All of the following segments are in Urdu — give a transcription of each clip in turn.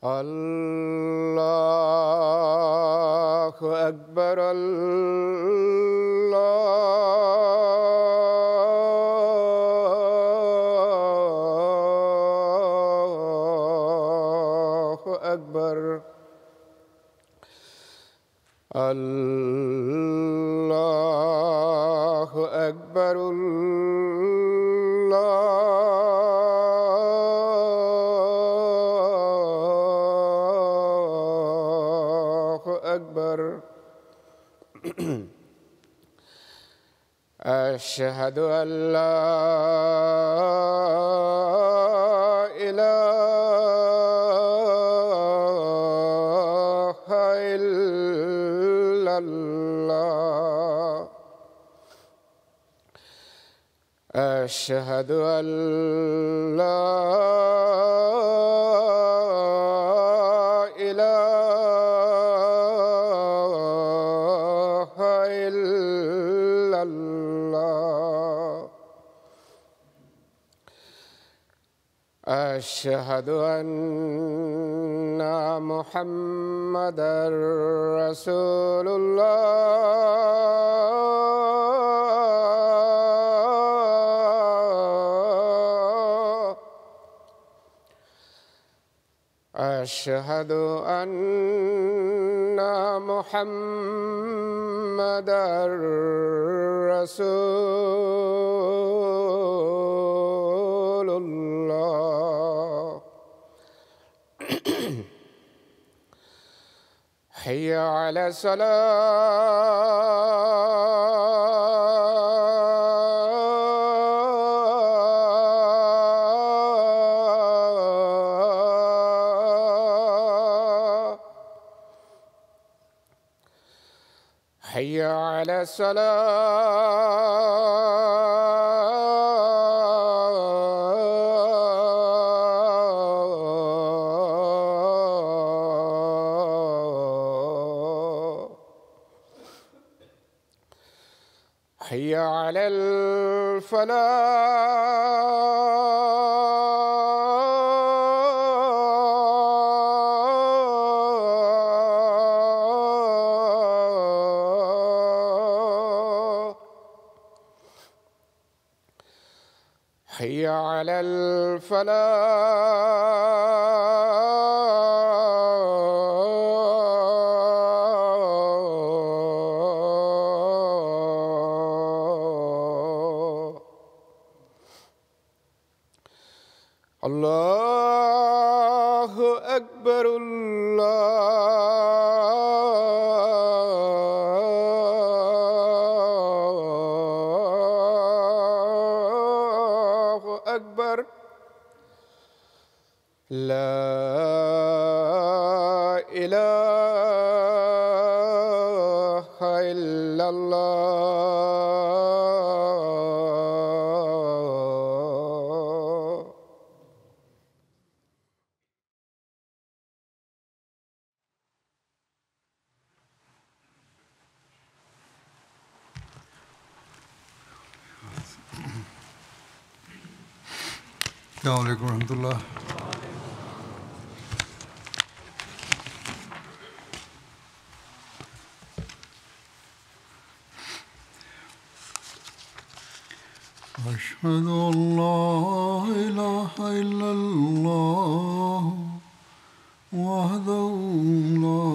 اللہ اکبر اللہ اکبر اللہ اکبر أشهد أن لا إله إلا الله أشهد أن لا إله إلا الله أشهد أن محمدًا رسول الله أشهد أن محمدًا رسول الله حي على الصلاة حي على الصلاة حي على الفلاح حي على الفلاح الله أكبر الله أكبر لا إله إلا الله السلام علیکم ورحمۃ اللہ. أشهد أن لا إله إلا الله وحده لا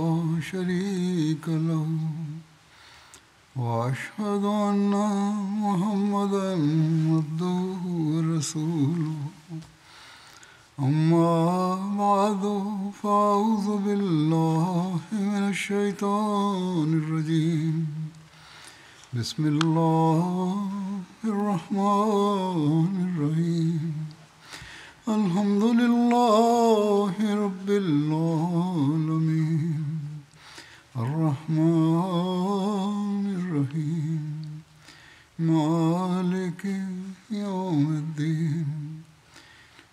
شريك له وأشهد أن محمدًا عبده ورسوله أما بعد فأعوذ بالله من الشيطان الرجيم بسم الله الرحمن الرحيم الحمد لله رب العالمين الرحمن الرحيم مالك يوم الدين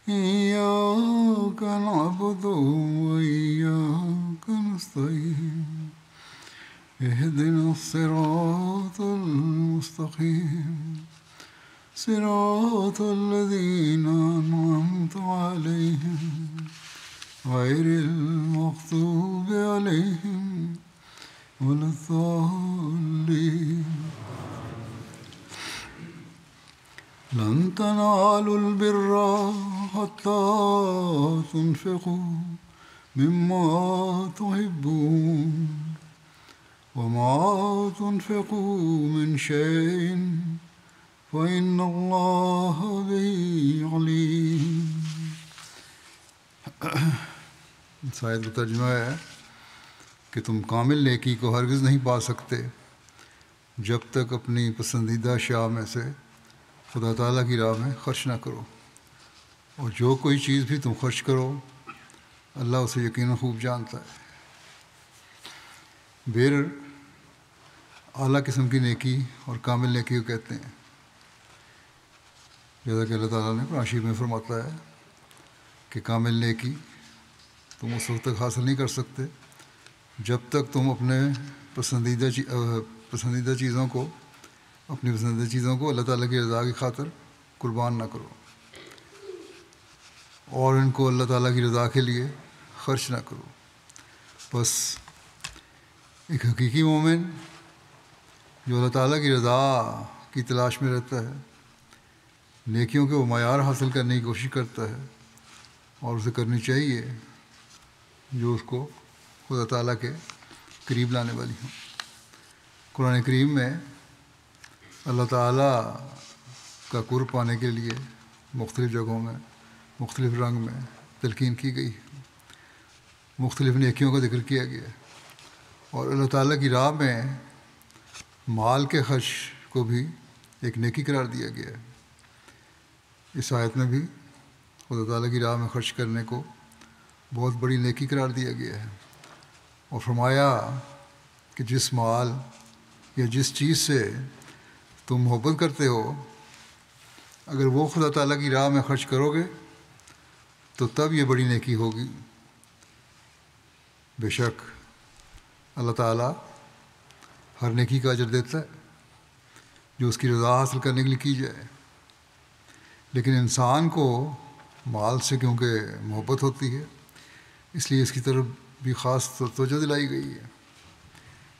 إياك نعبد وإياك نستعين اهدنا الصراط المستقيم صراط الذين أنعمت عليهم غير المغضوب عليهم ولا الضالين لن تنالوا البر حتى تنفقوا مما تحبون وما تنفقوا من شيء فإن الله به عليم. اس آیت کا ترجمہ ہے کہ تم کامل نیکی کو ہرگز نہیں پا سکتے جب تک اپنی پسندیدہ اشیاء میں سے خدا تعالیٰ کی راہ میں خرچ نہ کرو، اور جو کوئی چیز بھی تم خرچ کرو اللہ اسے یقیناً خوب جانتا ہے. بیر اعلیٰ قسم کی نیکی اور کامل نیکی کو کہتے ہیں، جیسا کہ اللہ تعالیٰ نے قرآن شریف میں فرماتا ہے کہ کامل نیکی تم اس وقت تک حاصل نہیں کر سکتے جب تک تم اپنے پسندیدہ چیزوں کو اللہ تعالیٰ کی رضا کی خاطر قربان نہ کرو، اور ان کو اللہ تعالیٰ کی رضا کے لیے خرچ نہ کرو. بس ایک حقیقی مومن جو اللہ تعالیٰ کی رضا کی تلاش میں رہتا ہے، نیکیوں کے وہ معیار حاصل کرنے کی کوشش کرتا ہے، اور اسے کرنی چاہیے جو اس کو خدا تعالیٰ کے قریب لانے والی ہوں. قرآن کریم میں اللہ تعالیٰ کا قرب پانے کے لیے مختلف جگہوں میں مختلف رنگ میں تلقین کی گئی، مختلف نیکیوں کا ذکر کیا گیا، اور اللہ تعالیٰ کی راہ میں مال کے خرچ کو بھی ایک نیکی قرار دیا گیا ہے. اس آیت میں بھی خدا تعالیٰ کی راہ میں خرچ کرنے کو بہت بڑی نیکی قرار دیا گیا ہے، اور فرمایا کہ جس مال یا جس چیز سے تم محبت کرتے ہو اگر وہ خدا تعالیٰ کی راہ میں خرچ کرو گے تو تب یہ بڑی نیکی ہوگی. بے شک اللہ تعالیٰ ہر نیکی کا اجر دیتا ہے جو اس کی رضا حاصل کرنے کے لیے کی جائے، لیکن انسان کو مال سے کیونکہ محبت ہوتی ہے اس لیے اس کی طرف بھی خاص توجہ دلائی گئی ہے.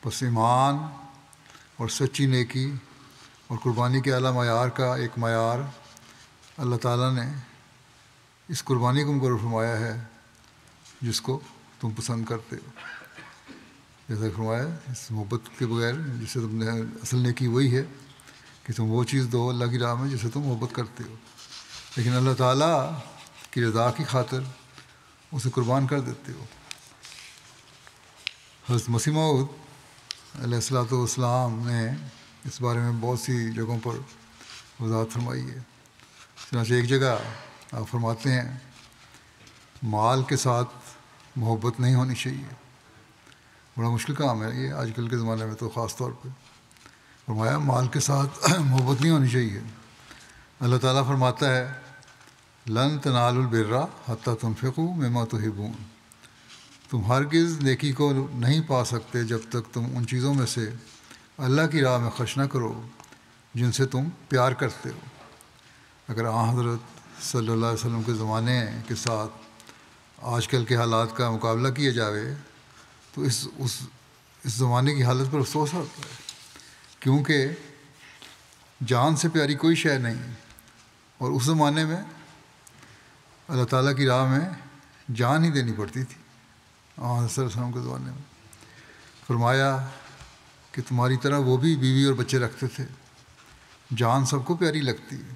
بس ایمان اور سچی نیکی اور قربانی کے اعلیٰ معیار کا ایک معیار اللہ تعالیٰ نے اس قربانی کو مقرر فرمایا ہے جس کو تم پسند کرتے ہو. جیسا فرمایا اس محبت کے بغیر جسے تم نے اصل نیکی وہی ہے کہ تم وہ چیز دو اللہ کی راہ میں جسے تم محبت کرتے ہو، لیکن اللہ تعالیٰ کی رضا کی خاطر اسے قربان کر دیتے ہو. حضرت مسیح موعود علیہ السلام نے اس بارے میں بہت سی جگہوں پر وضاحت فرمائی ہے. چنانچہ ایک جگہ آپ فرماتے ہیں مال کے ساتھ محبت نہیں ہونی چاہیے. بڑا مشکل کام ہے یہ آج کل کے زمانے میں، تو خاص طور پہ فرمایا مال کے ساتھ محبت نہیں ہونی چاہیے. اللہ تعالیٰ فرماتا ہے لن تنالوا البر حتی تنفقوا مما تحبون، تم ہرگز نیکی کو نہیں پا سکتے جب تک تم ان چیزوں میں سے اللہ کی راہ میں خرچ نہ کرو جن سے تم پیار کرتے ہو. اگر حضرت صلی اللہ علیہ وسلم کے زمانے کے ساتھ آج کل کے حالات کا مقابلہ کیا جاوے تو اس زمانے کی حالت پر افسوس ہوتا ہے، کیونکہ جان سے پیاری کوئی شے نہیں، اور اس زمانے میں اللہ تعالیٰ کی راہ میں جان ہی دینی پڑتی تھی. صلی اللہ علیہ وسلم کے زمانے میں فرمایا کہ تمہاری طرح وہ بھی بیوی اور بچے رکھتے تھے. جان سب کو پیاری لگتی ہے،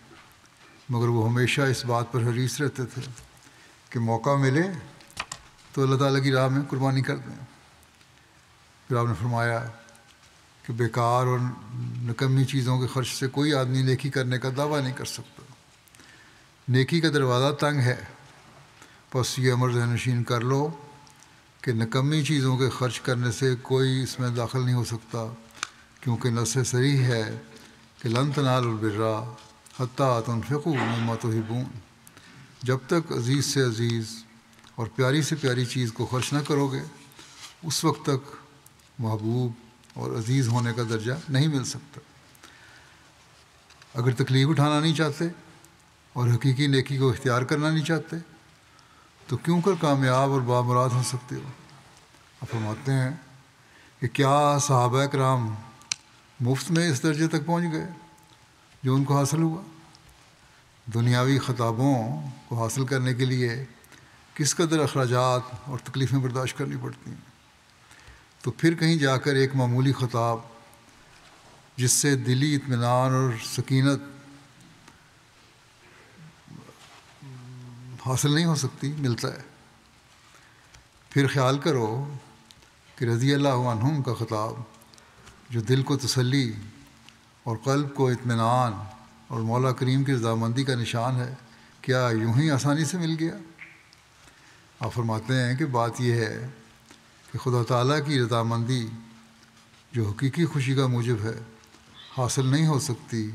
مگر وہ ہمیشہ اس بات پر حریص رہتے تھے کہ موقع ملے تو اللہ تعالیٰ کی راہ میں قربانی کر دیں. پھر آپ نے فرمایا کہ بیکار اور نکمی چیزوں کے خرچ سے کوئی آدمی نیکی کرنے کا دعویٰ نہیں کر سکتا۔ نیکی کا دروازہ تنگ ہے، بس یہ امر ذہن نشین کر لو کہ نکمی چیزوں کے خرچ کرنے سے کوئی اس میں داخل نہیں ہو سکتا، کیونکہ نص صریح ہے کہ لن تنالوا البر حتیٰ تنفقوا مما تحبون، جب تک عزیز سے عزیز اور پیاری سے پیاری چیز کو خرچ نہ کرو گے اس وقت تک محبوب اور عزیز ہونے کا درجہ نہیں مل سکتا۔ اگر تکلیف اٹھانا نہیں چاہتے اور حقیقی نیکی کو اختیار کرنا نہیں چاہتے تو کیوں کر کامیاب اور بامراد ہو سکتے ہو؟ آپ فرماتے ہیں کہ کیا صحابہ کرام مفت میں اس درجے تک پہنچ گئے جو ان کو حاصل ہوا؟ دنیاوی خطابوں کو حاصل کرنے کے لیے کس قدر اخراجات اور تکلیفیں برداشت کرنی پڑتی ہیں، تو پھر کہیں جا کر ایک معمولی خطاب جس سے دلی اطمینان اور سکینت حاصل نہیں ہو سکتی ملتا ہے۔ پھر خیال کرو کہ رضی اللہ عنہم کا خطاب جو دل کو تسلی اور قلب کو اطمینان اور مولا کریم کی رضامندی کا نشان ہے، کیا یوں ہی آسانی سے مل گیا؟ آپ فرماتے ہیں کہ بات یہ ہے کہ خدا تعالیٰ کی رضامندی جو حقیقی خوشی کا موجب ہے حاصل نہیں ہو سکتی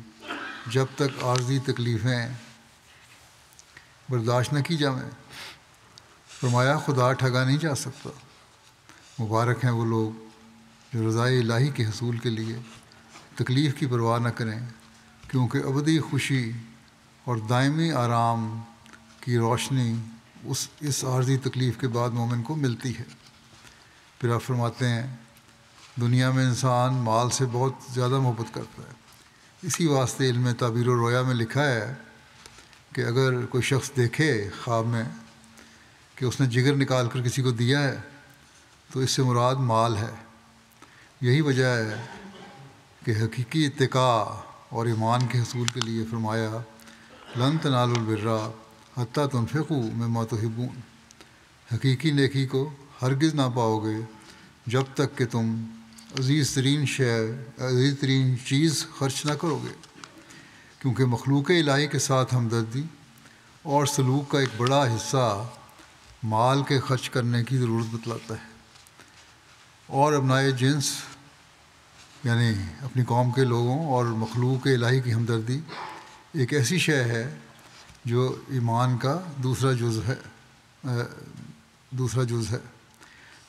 جب تک عارضی تکلیفیں برداشت نہ کی جائیں۔ فرمایا خدا ٹھگا نہیں جا سکتا۔ مبارک ہیں وہ لوگ جو رضائے الہی کے حصول کے لیے تکلیف کی پرواہ نہ کریں، کیونکہ ابدی خوشی اور دائمی آرام کی روشنی اس عارضی تکلیف کے بعد مومن کو ملتی ہے۔ پھر آپ فرماتے ہیں دنیا میں انسان مال سے بہت زیادہ محبت کرتا ہے، اسی واسطے علم تعبیر و رویا میں لکھا ہے کہ اگر کوئی شخص دیکھے خواب میں کہ اس نے جگر نکال کر کسی کو دیا ہے تو اس سے مراد مال ہے۔ یہی وجہ ہے کہ حقیقی اتقاء اور ایمان کے حصول کے لیے فرمایا لن تنالوا البر حتیٰ تنفقوا مما تحبون، حقیقی نیکی کو ہرگز نہ پاؤ گے جب تک کہ تم عزیز ترین چیز خرچ نہ کرو گے، کیونکہ مخلوق الہی کے ساتھ ہمدردی اور سلوک کا ایک بڑا حصہ مال کے خرچ کرنے کی ضرورت بتلاتا ہے، اور ابنائے جنس یعنی اپنی قوم کے لوگوں اور مخلوق الہی کی ہمدردی ایک ایسی شے ہے جو ایمان کا دوسرا جز ہے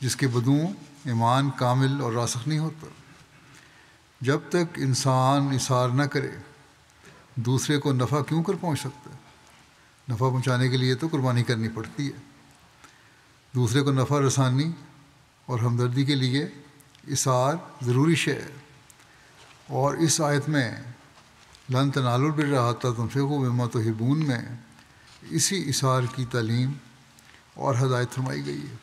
جس کے بدوں ایمان کامل اور راسخ نہیں ہوتا۔ جب تک انسان اثار نہ کرے دوسرے کو نفع کیوں کر پہنچ سکتا ہے؟ نفع پہنچانے کے لیے تو قربانی کرنی پڑتی ہے۔ دوسرے کو نفع رسانی اور ہمدردی کے لیے اثار ضروری شے ہے، اور اس آیت میں لن تنالوا البر حتیٰ تنفقوا مما تحبون میں اسی اثار کی تعلیم اور ہدایت فرمائی گئی ہے۔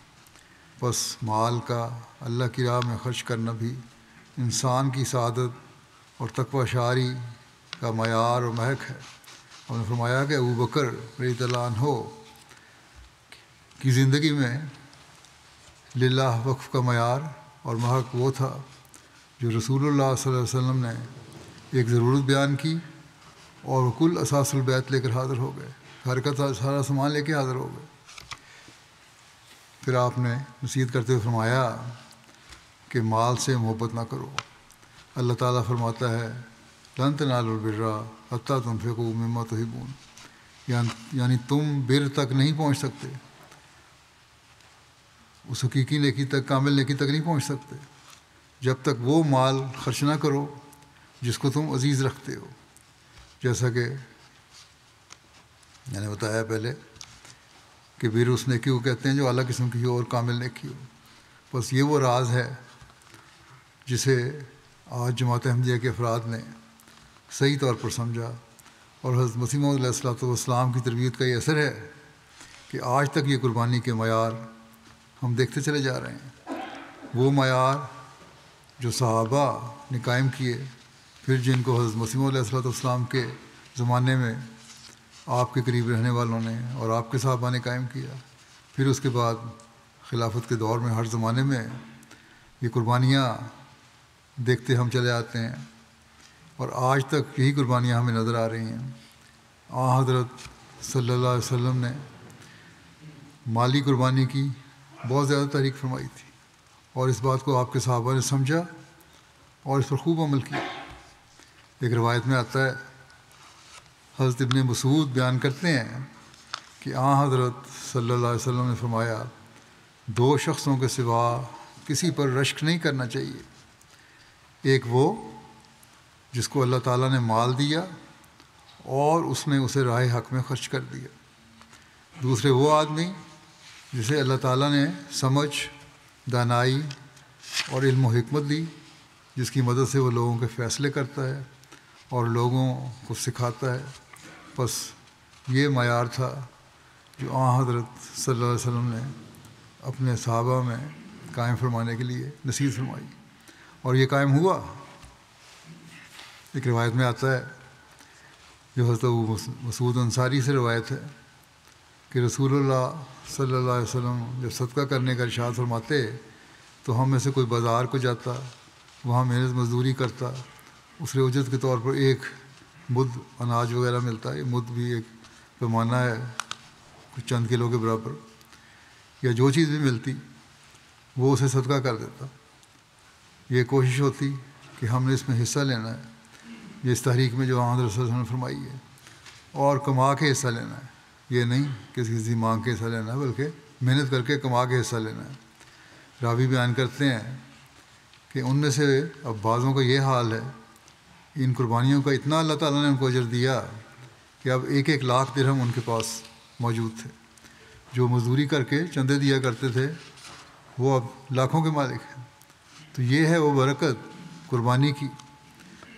بس مال کا اللہ کی راہ میں خرچ کرنا بھی انسان کی سعادت اور تقوی شعاری کا معیار اور محک ہے۔ انہوں نے فرمایا کہ ابو بکر رضی اللہ عنہ کی زندگی میں للہ وقف کا معیار اور محک وہ تھا جو رسول اللہ صلی اللہ علیہ وسلم نے ایک ضرورت بیان کی اور وہ کل اساس البیت لے کر حاضر ہو گئے، گھر کا سارا سامان لے کے حاضر ہو گئے۔ پھر آپ نے نصیحت کرتے ہوئے فرمایا کہ مال سے محبت نہ کرو۔ اللہ تعالیٰ فرماتا ہے لن تنالوا البر حتیٰ تنفقوا مما تحبون، یعنی تم بر تک نہیں پہنچ سکتے، اس حقیقی نیکی تک، کامل نیکی تک نہیں پہنچ سکتے جب تک وہ مال خرچ نہ کرو جس کو تم عزیز رکھتے ہو۔ جیسا کہ میں نے بتایا پہلے کہ بر اس نیکی کو کہتے ہیں جو اعلیٰ قسم کی ہو اور کامل نیکی ہو۔ بس یہ وہ راز ہے جسے آج جماعت احمدیہ کے افراد نے صحیح طور پر سمجھا، اور حضرت مسیح موعود علیہ الصلوۃ والسلام کی تربیت کا یہ اثر ہے کہ آج تک یہ قربانی کے معیار ہم دیکھتے چلے جا رہے ہیں۔ وہ معیار جو صحابہ نے قائم کیے، پھر جن کو حضرت مسیح موعود علیہ الصلوۃ والسلام کے زمانے میں آپ کے قریب رہنے والوں نے اور آپ کے صحابہ نے قائم کیا، پھر اس کے بعد خلافت کے دور میں ہر زمانے میں یہ قربانیاں دیکھتے ہم چلے آتے ہیں۔ اور آج تک یہی قربانیاں ہمیں نظر آ رہی ہیں۔ حضرت صلی اللہ علیہ وسلم نے مالی قربانی کی بہت زیادہ تحریک فرمائی تھی، اور اس بات کو آپ کے صحابہ نے سمجھا اور اس پر خوب عمل کیا۔ ایک روایت میں آتا ہے، حضرت ابن مسعود بیان کرتے ہیں کہ حضرت صلی اللہ علیہ وسلم نے فرمایا، 2 شخصوں کے سوا کسی پر رشک نہیں کرنا چاہیے۔ ایک وہ جس کو اللہ تعالیٰ نے مال دیا اور اس نے اسے راہ حق میں خرچ کر دیا۔ دوسرے وہ آدمی جسے اللہ تعالیٰ نے سمجھ، دانائی اور علم و حکمت دی، جس کی مدد سے وہ لوگوں کے فیصلے کرتا ہے اور لوگوں کو سکھاتا ہے۔ بس یہ معیار تھا جو حضرت صلی اللہ علیہ وسلم نے اپنے صحابہ میں قائم فرمانے کے لیے نصیحت فرمائی، اور یہ قائم ہوا۔ ایک روایت میں آتا ہے جو حضرت ابو مسعود انصاری سے روایت ہے کہ رسول اللہ صلی اللہ علیہ وسلم جب صدقہ کرنے کا ارشاد فرماتے تو ہم میں سے کوئی بازار کو جاتا، وہاں محنت مزدوری کرتا، اسے اجرت کے طور پر 1 مد اناج وغیرہ ملتا ہے۔ مد بھی ایک پیمانہ ہے کچھ چند کلو کے برابر، یا جو چیز بھی ملتی وہ اسے صدقہ کر دیتا۔ یہ کوشش ہوتی کہ ہم نے اس میں حصہ لینا ہے، یہ اس تحریک میں جو حضرت صلی اللہ علیہ وسلم نے فرمائی ہے، اور کما کے حصہ لینا ہے۔ یہ نہیں کہ کسی مانگ کے حصہ لینا ہے، بلکہ محنت کر کے کما کے حصہ لینا ہے۔ راوی بیان کرتے ہیں کہ ان میں سے اب بعضوں کا یہ حال ہے، ان قربانیوں کا اتنا اللہ تعالیٰ نے ان کو اجر دیا کہ اب 1-1 لاکھ درہم ان کے پاس موجود تھے۔ جو مزدوری کر کے چندے دیا کرتے تھے وہ اب لاکھوں کے مالک ہیں۔ تو یہ ہے وہ برکت قربانی کی۔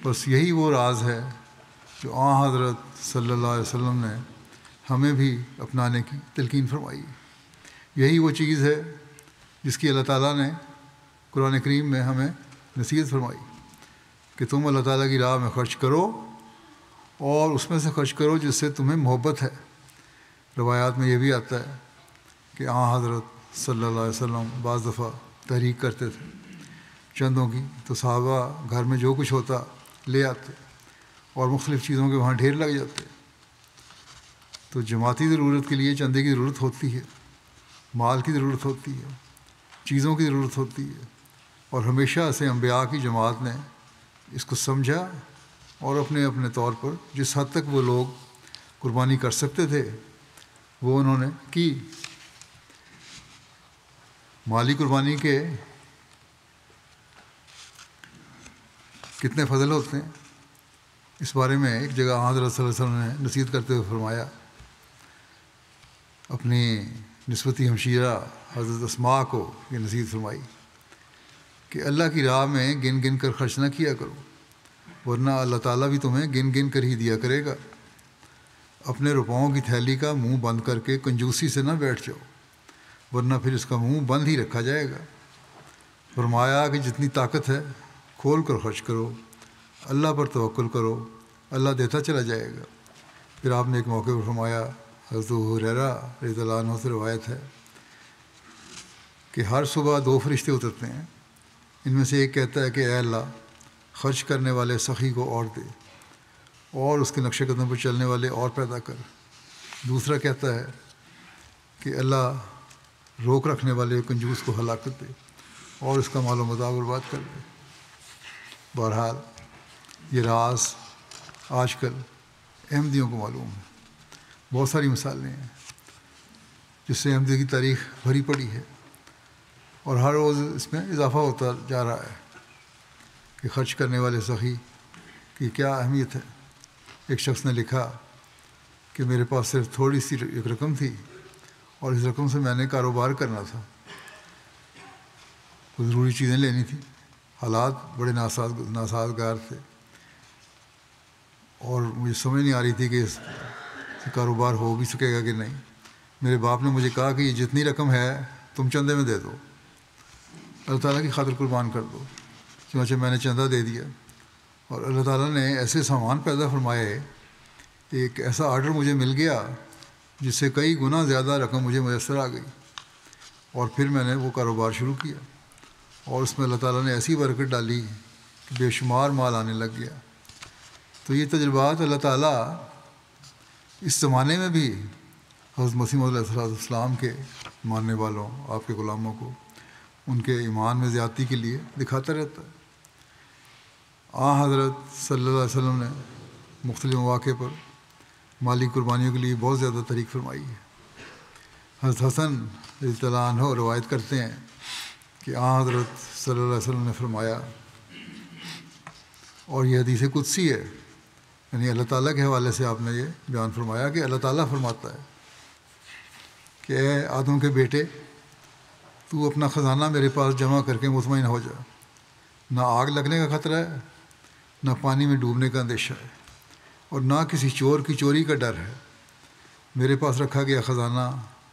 بس یہی وہ راز ہے جو حضرت صلی اللہ علیہ وسلم نے ہمیں بھی اپنانے کی تلقین فرمائی۔ یہی وہ چیز ہے جس کی اللہ تعالیٰ نے قرآن کریم میں ہمیں نصیحت فرمائی کہ تم اللہ تعالیٰ کی راہ میں خرچ کرو، اور اس میں سے خرچ کرو جس سے تمہیں محبت ہے۔ روایات میں یہ بھی آتا ہے کہ حضرت صلی اللہ علیہ وسلم بعض دفعہ تحریک کرتے تھے چندوں کی، تو صحابہ گھر میں جو کچھ ہوتا لے آتے، اور مختلف چیزوں کے وہاں ڈھیر لگ جاتے۔ تو جماعتی ضرورت کے لیے چندے کی ضرورت ہوتی ہے، مال کی ضرورت ہوتی ہے، چیزوں کی ضرورت ہوتی ہے، اور ہمیشہ سے انبیاء کی جماعت نے اس کو سمجھا اور اپنے اپنے طور پر جس حد تک وہ لوگ قربانی کر سکتے تھے وہ انہوں نے کی۔ مالی قربانی کے کتنے فضل ہوتے ہیں، اس بارے میں ایک جگہ حضرت صلی اللہ علیہ وسلم نے نصیحت کرتے ہوئے فرمایا، اپنی نسبتی ہمشیرہ حضرت اسماء کو یہ نصیحت فرمائی کہ اللہ کی راہ میں گن گن کر خرچ نہ کیا کرو، ورنہ اللہ تعالیٰ بھی تمہیں گن گن کر ہی دیا کرے گا۔ اپنے روپاؤں کی تھیلی کا منہ بند کر کے کنجوسی سے نہ بیٹھ جاؤ، ورنہ پھر اس کا منہ بند ہی رکھا جائے گا۔ فرمایا کہ جتنی طاقت ہے کھول کر خرچ کرو، اللہ پر توکل کرو، اللہ دیتا چلا جائے گا۔ پھر آپ نے ایک موقع پر فرمایا، حضرت ابو ہریرہ رضی اللہ عنہ سے روایت ہے کہ ہر صبح 2 فرشتے اترتے ہیں، ان میں سے ایک کہتا ہے کہ اے اللہ خرچ کرنے والے سخی کو اور دے، اور اس کے نقش قدم پر چلنے والے اور پیدا کر۔ دوسرا کہتا ہے کہ اللہ روک رکھنے والے کنجوس کو ہلاکت دے اور اس کا مال و متاع برباد کر دے۔ بہرحال یہ راز آج کل احمدیوں کو معلوم ہے۔ بہت ساری مثالیں ہیں جس سے احمدی کی تاریخ بھری پڑی ہے، اور ہر روز اس میں اضافہ ہوتا جا رہا ہے کہ خرچ کرنے والے سخی کی کیا اہمیت ہے۔ ایک شخص نے لکھا کہ میرے پاس صرف تھوڑی سی ایک رقم تھی، اور اس رقم سے میں نے کاروبار کرنا تھا، کچھ ضروری چیزیں لینی تھیں، حالات بڑے ناسازگار تھے، اور مجھے سمجھ نہیں آ رہی تھی کہ اس سے کاروبار ہو بھی سکے گا کہ نہیں۔ میرے باپ نے مجھے کہا کہ یہ جتنی رقم ہے تم چندے میں دے دو، اللہ تعالیٰ کی خاطر قربان کر دو۔ چنانچہ میں نے چندہ دے دیا، اور اللہ تعالیٰ نے ایسے سامان پیدا فرمائے، ایک ایسا آرڈر مجھے مل گیا جس سے کئی گنا زیادہ رقم مجھے میسر آ گئی، اور پھر میں نے وہ کاروبار شروع کیا، اور اس میں اللہ تعالیٰ نے ایسی برکت ڈالی کہ بے شمار مال آنے لگ گیا۔ تو یہ تجربات اللہ تعالیٰ اس زمانے میں بھی حضرت مسیح موعود علیہ السلام کے ماننے والوں، آپ کے غلاموں کو ان کے ایمان میں زیادتی کے لیے دکھاتا رہتا ہے۔ حضرت صلی اللہ علیہ وسلم نے مختلف مواقع پر مالی قربانیوں کے لیے بہت زیادہ تحریک فرمائی ہے۔ حضرت حسن رضی اللہ عنہ روایت کرتے ہیں کہ حضرت صلی اللہ علیہ وسلم نے فرمایا، اور یہ حدیث قدسی ہے، یعنی اللہ تعالیٰ کے حوالے سے آپ نے یہ بیان فرمایا کہ اللہ تعالیٰ فرماتا ہے کہ اے آدم کے بیٹے، تو اپنا خزانہ میرے پاس جمع کر کے مطمئن ہو جا، نہ آگ لگنے کا خطرہ ہے، نہ پانی میں ڈوبنے کا اندیشہ ہے، اور نہ کسی چور کی چوری کا ڈر ہے۔ میرے پاس رکھا گیا خزانہ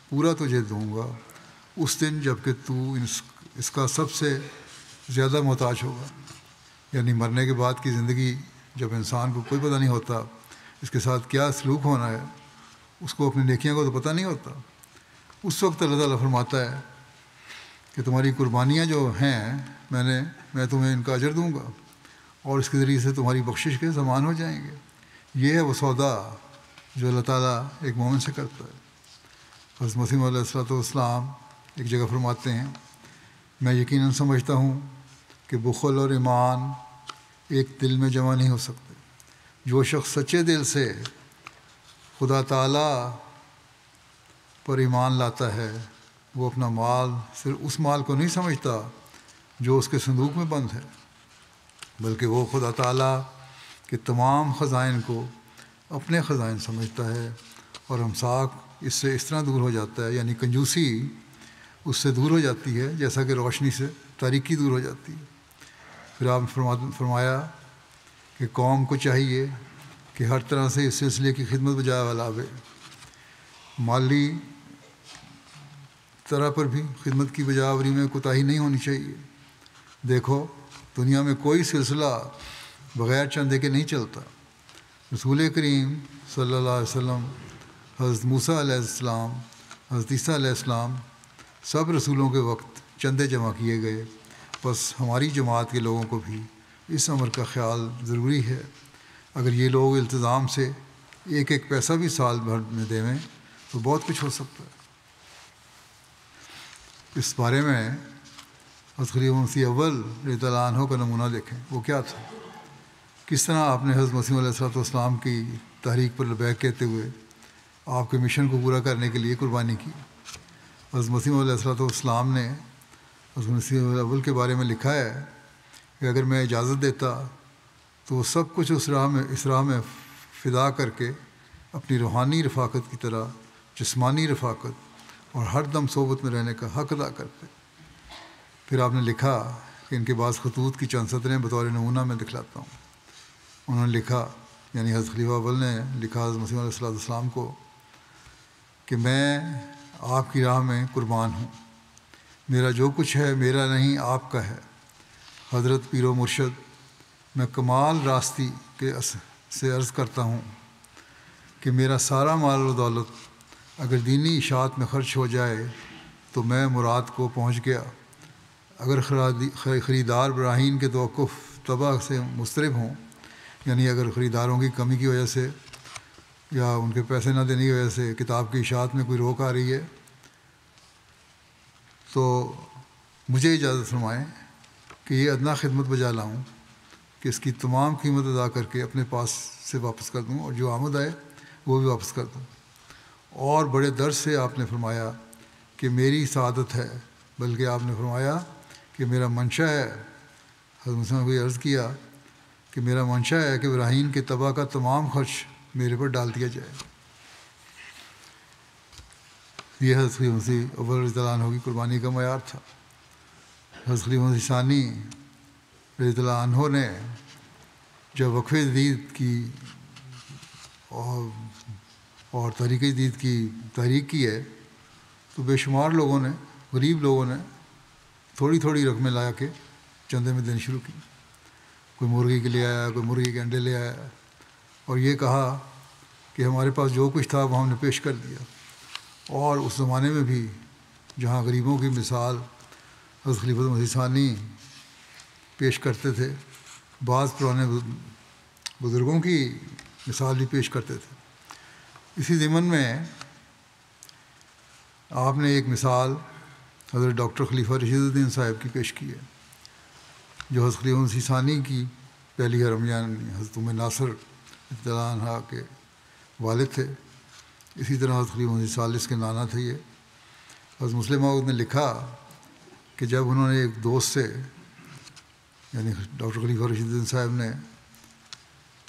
پورا تجھے دوں گا اس دن جب کہ تو اس کا سب سے زیادہ محتاج ہوگا۔ یعنی مرنے کے بعد کی زندگی، جب انسان کو کوئی پتہ نہیں ہوتا اس کے ساتھ کیا سلوک ہونا ہے، اس کو اپنی نیکیوں کو تو پتہ نہیں ہوتا، اس وقت اللہ تعالیٰ فرماتا ہے کہ تمہاری قربانیاں جو ہیں میں تمہیں ان کا اجر دوں گا، اور اس کے ذریعے سے تمہاری بخشش کے ضمان ہو جائیں گے۔ یہ ہے وہ سودا جو اللہ تعالیٰ ایک مومن سے کرتا ہے۔ حضرت مسیح موعود علیہ السلام ایک جگہ فرماتے ہیں، میں یقیناً سمجھتا ہوں کہ بخل اور ایمان ایک دل میں جمع نہیں ہو سکتے۔ جو شخص سچے دل سے خدا تعالیٰ پر ایمان لاتا ہے، وہ اپنا مال صرف اس مال کو نہیں سمجھتا جو اس کے صندوق میں بند ہے، بلکہ وہ خدا تعالیٰ کے تمام خزائن کو اپنے خزائن سمجھتا ہے، اور امساک اس سے اس طرح دور ہو جاتا ہے، یعنی کنجوسی اس سے دور ہو جاتی ہے جیسا کہ روشنی سے تاریکی دور ہو جاتی ہے۔ پھر آپ نے فرمایا کہ قوم کو چاہیے کہ ہر طرح سے اس سلسلے کی خدمت بجائے لاوے، مالی طرح پر بھی خدمت کی بجاوری میں کوتاہی نہیں ہونی چاہیے۔ دیکھو، دنیا میں کوئی سلسلہ بغیر چندے کے نہیں چلتا۔ رسول کریم صلی اللہ علیہ وسلم، حضرت موسیٰ علیہ السلام، حضرت عیسیٰ علیہ السلام، سب رسولوں کے وقت چندے جمع کیے گئے۔ بس ہماری جماعت کے لوگوں کو بھی اس امر کا خیال ضروری ہے۔ اگر یہ لوگ التزام سے ایک ایک پیسہ بھی سال بھر میں دیں تو بہت کچھ ہو سکتا ہے۔ اس بارے میں حضرت خلیفہ مسیح اول رضی اللہ عنہ کا نمونہ دیکھیں، وہ کیا تھا، کس طرح آپ نے حضرت مسیح علیہ السلام کی تحریک پر لبیک کہتے ہوئے آپ کے مشن کو پورا کرنے کے لیے قربانی کی۔ حضرت مسیح علیہ السلام نے حضرت مسیح اول کے بارے میں لکھا ہے کہ اگر میں اجازت دیتا تو وہ سب کچھ اس راہ میں فدا کر کے اپنی روحانی رفاقت کی طرح جسمانی رفاقت اور ہر دم صحبت میں رہنے کا حق ادا کرتے۔ پھر آپ نے لکھا کہ ان کے بعض خطوط کی چند سطریں بطور نمونہ میں دکھلاتا ہوں۔ انہوں نے لکھا، یعنی حضرت خلیفہ اول نے لکھا حضرت مسیح علیہ السلام کو کہ میں آپ کی راہ میں قربان ہوں، میرا جو کچھ ہے میرا نہیں آپ کا ہے۔ حضرت پیر و مرشد، میں کمال راستی سے عرض کرتا ہوں کہ میرا سارا مال و دولت اگر دینی اشاعت میں خرچ ہو جائے تو میں مراد کو پہنچ گیا۔ اگر خریدار براہین کے توقف طبع سے مضطرب ہوں، یعنی اگر خریداروں کی کمی کی وجہ سے یا ان کے پیسے نہ دینے کی وجہ سے کتاب کی اشاعت میں کوئی روک آ رہی ہے، تو مجھے اجازت فرمائیں کہ یہ ادنا خدمت بجا لاؤں کہ اس کی تمام قیمت ادا کر کے اپنے پاس سے واپس کر دوں، اور جو آمد آئے وہ بھی واپس کر دوں۔ اور بڑے درد سے آپ نے فرمایا کہ میری سعادت ہے، بلکہ آپ نے فرمایا کہ میرا منشا ہے۔ حضرت مسلم کو یہ عرض کیا کہ میرا منشا ہے کہ براہین کے تباہ کا تمام خرچ میرے پر ڈال دیا جائے۔ یہ حضرت خلیفہ مسیح اول رضی اللہ عنہ کی قربانی کا معیار تھا۔ حضرت خلیفہ مسیح ثانی رضی اللہ عنہ نے جب وقف جدید کی اور تحریک جدید کی تحریک کی ہے تو بے شمار لوگوں نے، غریب لوگوں نے تھوڑی تھوڑی رقمیں لا کے چندے میں دینی شروع کی۔ کوئی مرغی کے لے آیا، کوئی مرغی کے انڈے لے آیا، اور یہ کہا کہ ہمارے پاس جو کچھ تھا وہ ہم نے پیش کر دیا۔ اور اس زمانے میں بھی جہاں غریبوں کی مثال حضرت خلیفہ مسیح ثانی پیش کرتے تھے، بعض پرانے بزرگوں کی مثال بھی پیش کرتے تھے۔ اسی ضمن میں آپ نے ایک مثال حضرت ڈاکٹر خلیفہ رشید الدین صاحب کی پیش کی ہے، جو حضرت خلیفہ مسیح ثانی کی پہلی حرم یعنی حضرت ناصر رضی اللہ عنہ کے والد تھے۔ اسی طرح حضرت خلیفہ مسیح ثالث کے نانا تھے یہ۔ حضرت مسلم موعود نے لکھا کہ جب انہوں نے ایک دوست سے یعنی ڈاکٹر خلیفہ رشید الدین صاحب نے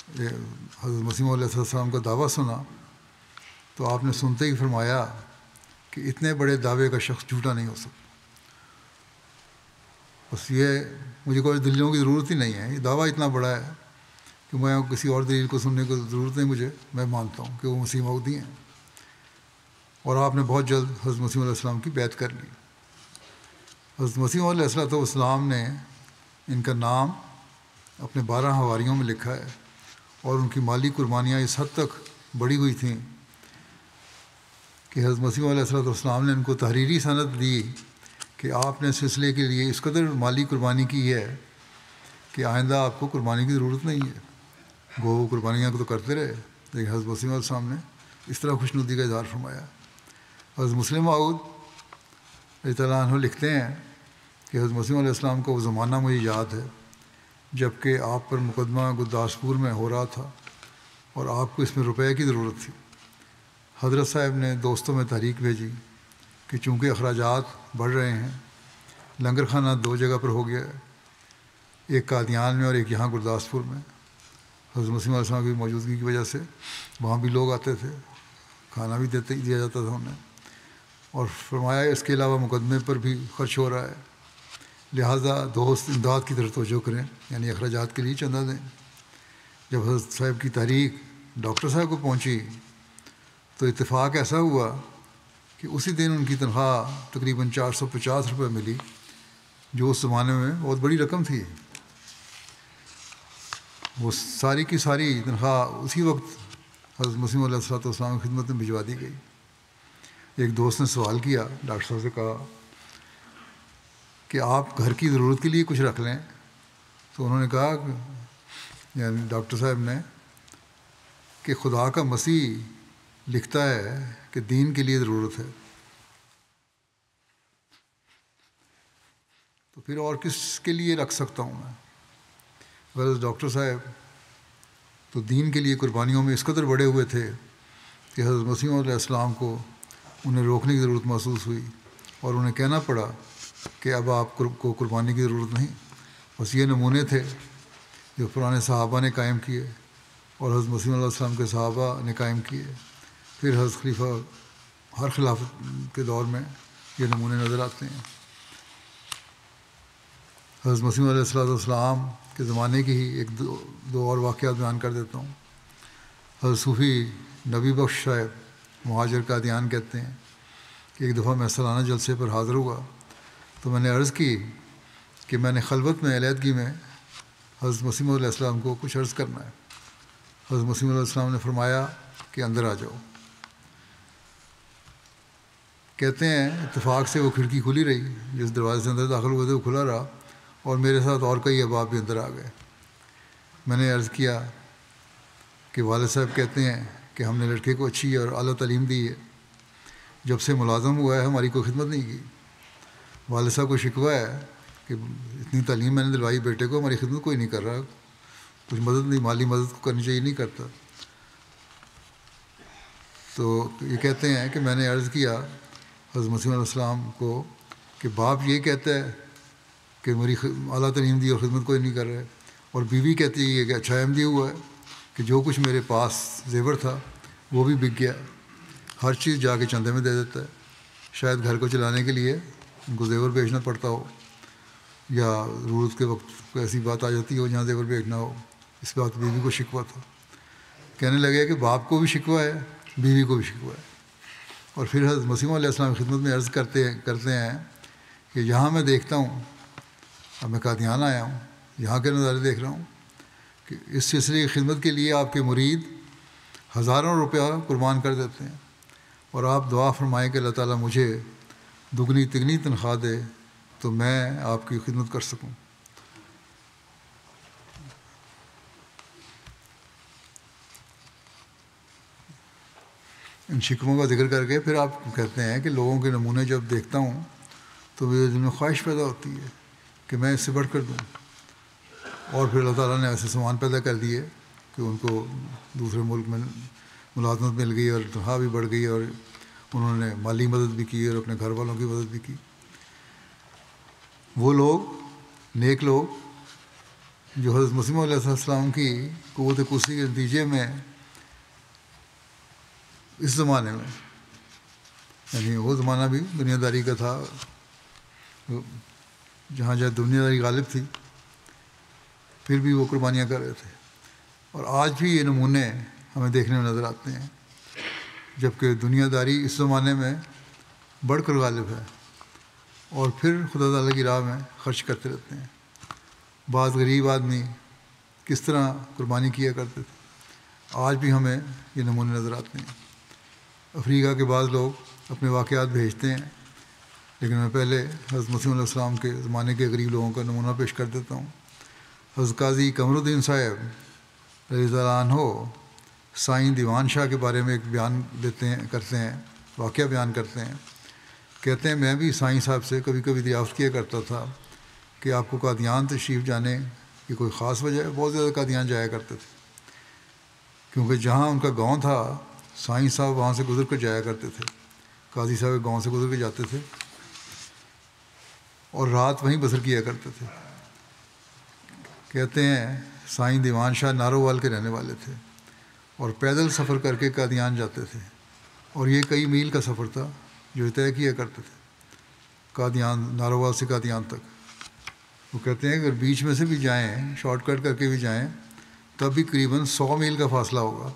حضرت مسیح موعود علیہ السلام کا دعویٰ سنا تو آپ نے سنتے ہی فرمایا کہ اتنے بڑے دعوے کا شخص جھوٹا نہیں ہو سکتا۔ بس یہ مجھے کوئی دلیلوں کی ضرورت ہی نہیں ہے، یہ دعویٰ اتنا بڑا ہے کہ میں کسی اور دلیل کو سننے کی ضرورت نہیں مجھے، میں مانتا ہوں کہ وہ مسیح موعود ہیں۔ اور آپ نے بہت جلد حضرت مسیح علیہ السلام کی بیعت کر لی۔ حضرت مسیح علیہ السلام نے ان کا نام اپنے 12 حواریوں میں لکھا ہے، اور ان کی مالی قربانیاں اس حد تک بڑھی ہوئی تھیں کہ حضرت مسیح علیہ السلام نے ان کو تحریری سند دی کہ آپ نے سلسلے کے لیے اس قدر مالی قربانی کی ہے کہ آئندہ آپ کو قربانی کی ضرورت نہیں ہے۔ وہ قربانیاں تو کرتے رہے، لیکن حضرت مسیح علیہ السلام نے اس طرح خوشنودی کا اظہار فرمایا۔ حضرت مسلم موعود رضی اللہ عنہ لکھتے ہیں کہ حضرت مسیح علیہ السلام کا وہ زمانہ مجھے یاد ہے جب کہ آپ پر مقدمہ گرداسپور میں ہو رہا تھا اور آپ کو اس میں روپے کی ضرورت تھی۔ حضرت صاحب نے دوستوں میں تحریک بھیجی کہ چونکہ اخراجات بڑھ رہے ہیں، لنگر خانہ 2 جگہ پر ہو گیا ہے، ایک قادیان میں اور ایک یہاں گرداسپور میں۔ حضرت مسیح علیہ السلام کی موجودگی کی وجہ سے وہاں بھی لوگ آتے تھے، کھانا بھی دیا جاتا تھا انہیں، اور فرمایا اس کے علاوہ مقدمے پر بھی خرچ ہو رہا ہے، لہٰذا دوست امداد کی طرف توجہ کریں، یعنی اخراجات کے لیے چندہ دیں۔ جب حضرت صاحب کی تحریک ڈاکٹر صاحب کو پہنچی تو اتفاق ایسا ہوا کہ اسی دن ان کی تنخواہ تقریباً 450 روپے ملی، جو اس زمانے میں بہت بڑی رقم تھی۔ وہ ساری کی ساری تنخواہ اسی وقت حضرت مسیح علیہ السلام کی خدمت میں بھجوا دی گئی۔ ایک دوست نے سوال کیا، ڈاکٹر صاحب سے کہا کہ آپ گھر کی ضرورت کے لیے کچھ رکھ لیں، تو انہوں نے کہا یعنی ڈاکٹر صاحب نے کہ خدا کا مسیح لکھتا ہے کہ دین کے لیے ضرورت ہے، تو پھر اور کس کے لیے رکھ سکتا ہوں میں؟ غرض ڈاکٹر صاحب تو دین کے لیے قربانیوں میں اس قدر بڑے ہوئے تھے کہ حضرت مسیح علیہ السلام کو انہیں روکنے کی ضرورت محسوس ہوئی اور انہیں کہنا پڑا کہ اب آپ کو قربانی کی ضرورت نہیں۔ بس یہ نمونے تھے جو پرانے صحابہ نے قائم کیے اور حضرت مسیح علیہ السلام کے صحابہ نے قائم کیے۔ پھر حضرت خلیفہ ہر خلافت کے دور میں یہ نمونے نظر آتے ہیں۔ حضرت مسیح علیہ السلام کے زمانے کی ہی دو اور واقعات بیان کر دیتا ہوں۔ حضرت صوفی نبی بخش صاحب مہاجر قادیان کہتے ہیں کہ ایک دفعہ میں سالانہ جلسے پر حاضر ہوا تو میں نے عرض کی کہ میں نے خلوت میں علیحدگی میں حضرت مسیح علیہ السلام کو کچھ عرض کرنا ہے۔ حضرت مسیح علیہ السلام نے فرمایا کہ اندر آ جاؤ۔ کہتے ہیں اتفاق سے وہ کھڑکی کھلی رہی، جس دروازے سے اندر داخل ہوئے تھے وہ کھلا رہا، اور میرے ساتھ اور کئی احباب بھی اندر آ گئے۔ میں نے عرض کیا کہ والد صاحب کہتے ہیں کہ ہم نے لڑکے کو اچھی اور اعلیٰ تعلیم دی ہے، جب سے ملازم ہوا ہے ہماری کوئی خدمت نہیں کی۔ والد صاحب کو شکوہ ہے کہ اتنی تعلیم میں نے دلوائی بیٹے کو، ہماری خدمت کوئی نہیں کر رہا، کچھ مدد نہیں، مالی مدد کو کرنی چاہیے، نہیں کرتا۔ تو یہ کہتے ہیں کہ میں نے عرض کیا حضرت مسیح علیہ السلام کو کہ باپ یہ کہتا ہے کہ میری اعلیٰ تعلیم دی اور خدمت کوئی نہیں کر رہے، اور بیوی کہتی ہے کہ اچھا احمدی ہوا ہے کہ جو کچھ میرے پاس زیور تھا وہ بھی بک گیا، ہر چیز جا کے چندے میں دے دیتا ہے۔ شاید گھر کو چلانے کے لیے ان کو زیور بیچنا پڑتا ہو، یا ضرورت کے وقت کوئی ایسی بات آ جاتی ہو جہاں زیور بیچنا ہو۔ اس بات بیوی کو شکوہ تھا۔ کہنے لگے کہ باپ کو بھی شکوہ ہے، بیوی کو بھی شکوہ ہے۔ اور پھر حضرت مسیح علیہ السلام کی خدمت میں عرض کرتے ہیں کہ یہاں میں دیکھتا ہوں، اب میں قادیان آیا ہوں، یہاں کے نظارے دیکھ رہا ہوں کہ اس سلسلے کی خدمت کے لیے آپ کے مرید ہزاروں روپیہ قربان کر دیتے ہیں، اور آپ دعا فرمائیں کہ اللہ تعالیٰ مجھے دگنی تگنی تنخواہ دے تو میں آپ کی خدمت کر سکوں۔ ان شکموں کا ذکر کر کے پھر آپ کہتے ہیں کہ لوگوں کے نمونے جب دیکھتا ہوں تو میرے دل میں خواہش پیدا ہوتی ہے کہ میں اس سے بڑھ کر دوں. اور پھر اللہ تعالیٰ نے ایسے سامان پیدا کر دیے کہ ان کو دوسرے ملک میں ملازمت مل گئی اور تنخواہ بھی بڑھ گئی اور انہوں نے مالی مدد بھی کی اور اپنے گھر والوں کی مدد بھی کی. وہ لوگ نیک لوگ جو حضرت مسیح علیہ السلام کی قوت کسی کے نتیجے میں اس زمانے میں، یعنی وہ زمانہ بھی دنیا داری کا تھا جہاں دنیا داری غالب تھی، پھر بھی وہ قربانیاں کر رہے تھے. اور آج بھی یہ نمونے ہمیں دیکھنے میں نظر آتے ہیں، جبکہ دنیا داری اس زمانے میں بڑھ کر غالب ہے اور پھر خدا تعالیٰ کی راہ میں خرچ کرتے رہتے ہیں. بعض غریب آدمی کس طرح قربانی کیا کرتے تھے، آج بھی ہمیں یہ نمونے نظر آتے ہیں. افریقہ کے بعض لوگ اپنے واقعات بھیجتے ہیں، لیکن میں پہلے حضرت مسیح علیہ السلام کے زمانے کے غریب لوگوں کا نمونہ پیش کر دیتا ہوں. حضرت قاضی قمر الدین صاحب رضی اللہ عنہ سائیں دیوان شاہ کے بارے میں ایک بیان کرتے ہیں، واقعہ بیان کرتے ہیں. کہتے ہیں میں بھی سائیں صاحب سے کبھی کبھی دریافت کیا کرتا تھا کہ آپ کو قادیان تشریف جانے کی کوئی خاص وجہ ہے. بہت زیادہ قادیان جایا کرتے تھے، کیونکہ جہاں ان کا گاؤں تھا سائیں صاحب وہاں سے گزر کر جایا کرتے تھے. قاضی صاحب کے گاؤں سے گزر کے جاتے تھے اور رات وہیں بسر کیا کرتے تھے. کہتے ہیں سائیں دیوان شاہ نارووال کے رہنے والے تھے اور پیدل سفر کر کے قادیان جاتے تھے، اور یہ کئی میل کا سفر تھا جو طے کیا کرتے تھے قادیان، نارووال سے قادیان تک. وہ کہتے ہیں اگر بیچ میں سے بھی جائیں، شارٹ کٹ کر کے بھی جائیں، تب بھی قریباً 100 میل کا فاصلہ ہوگا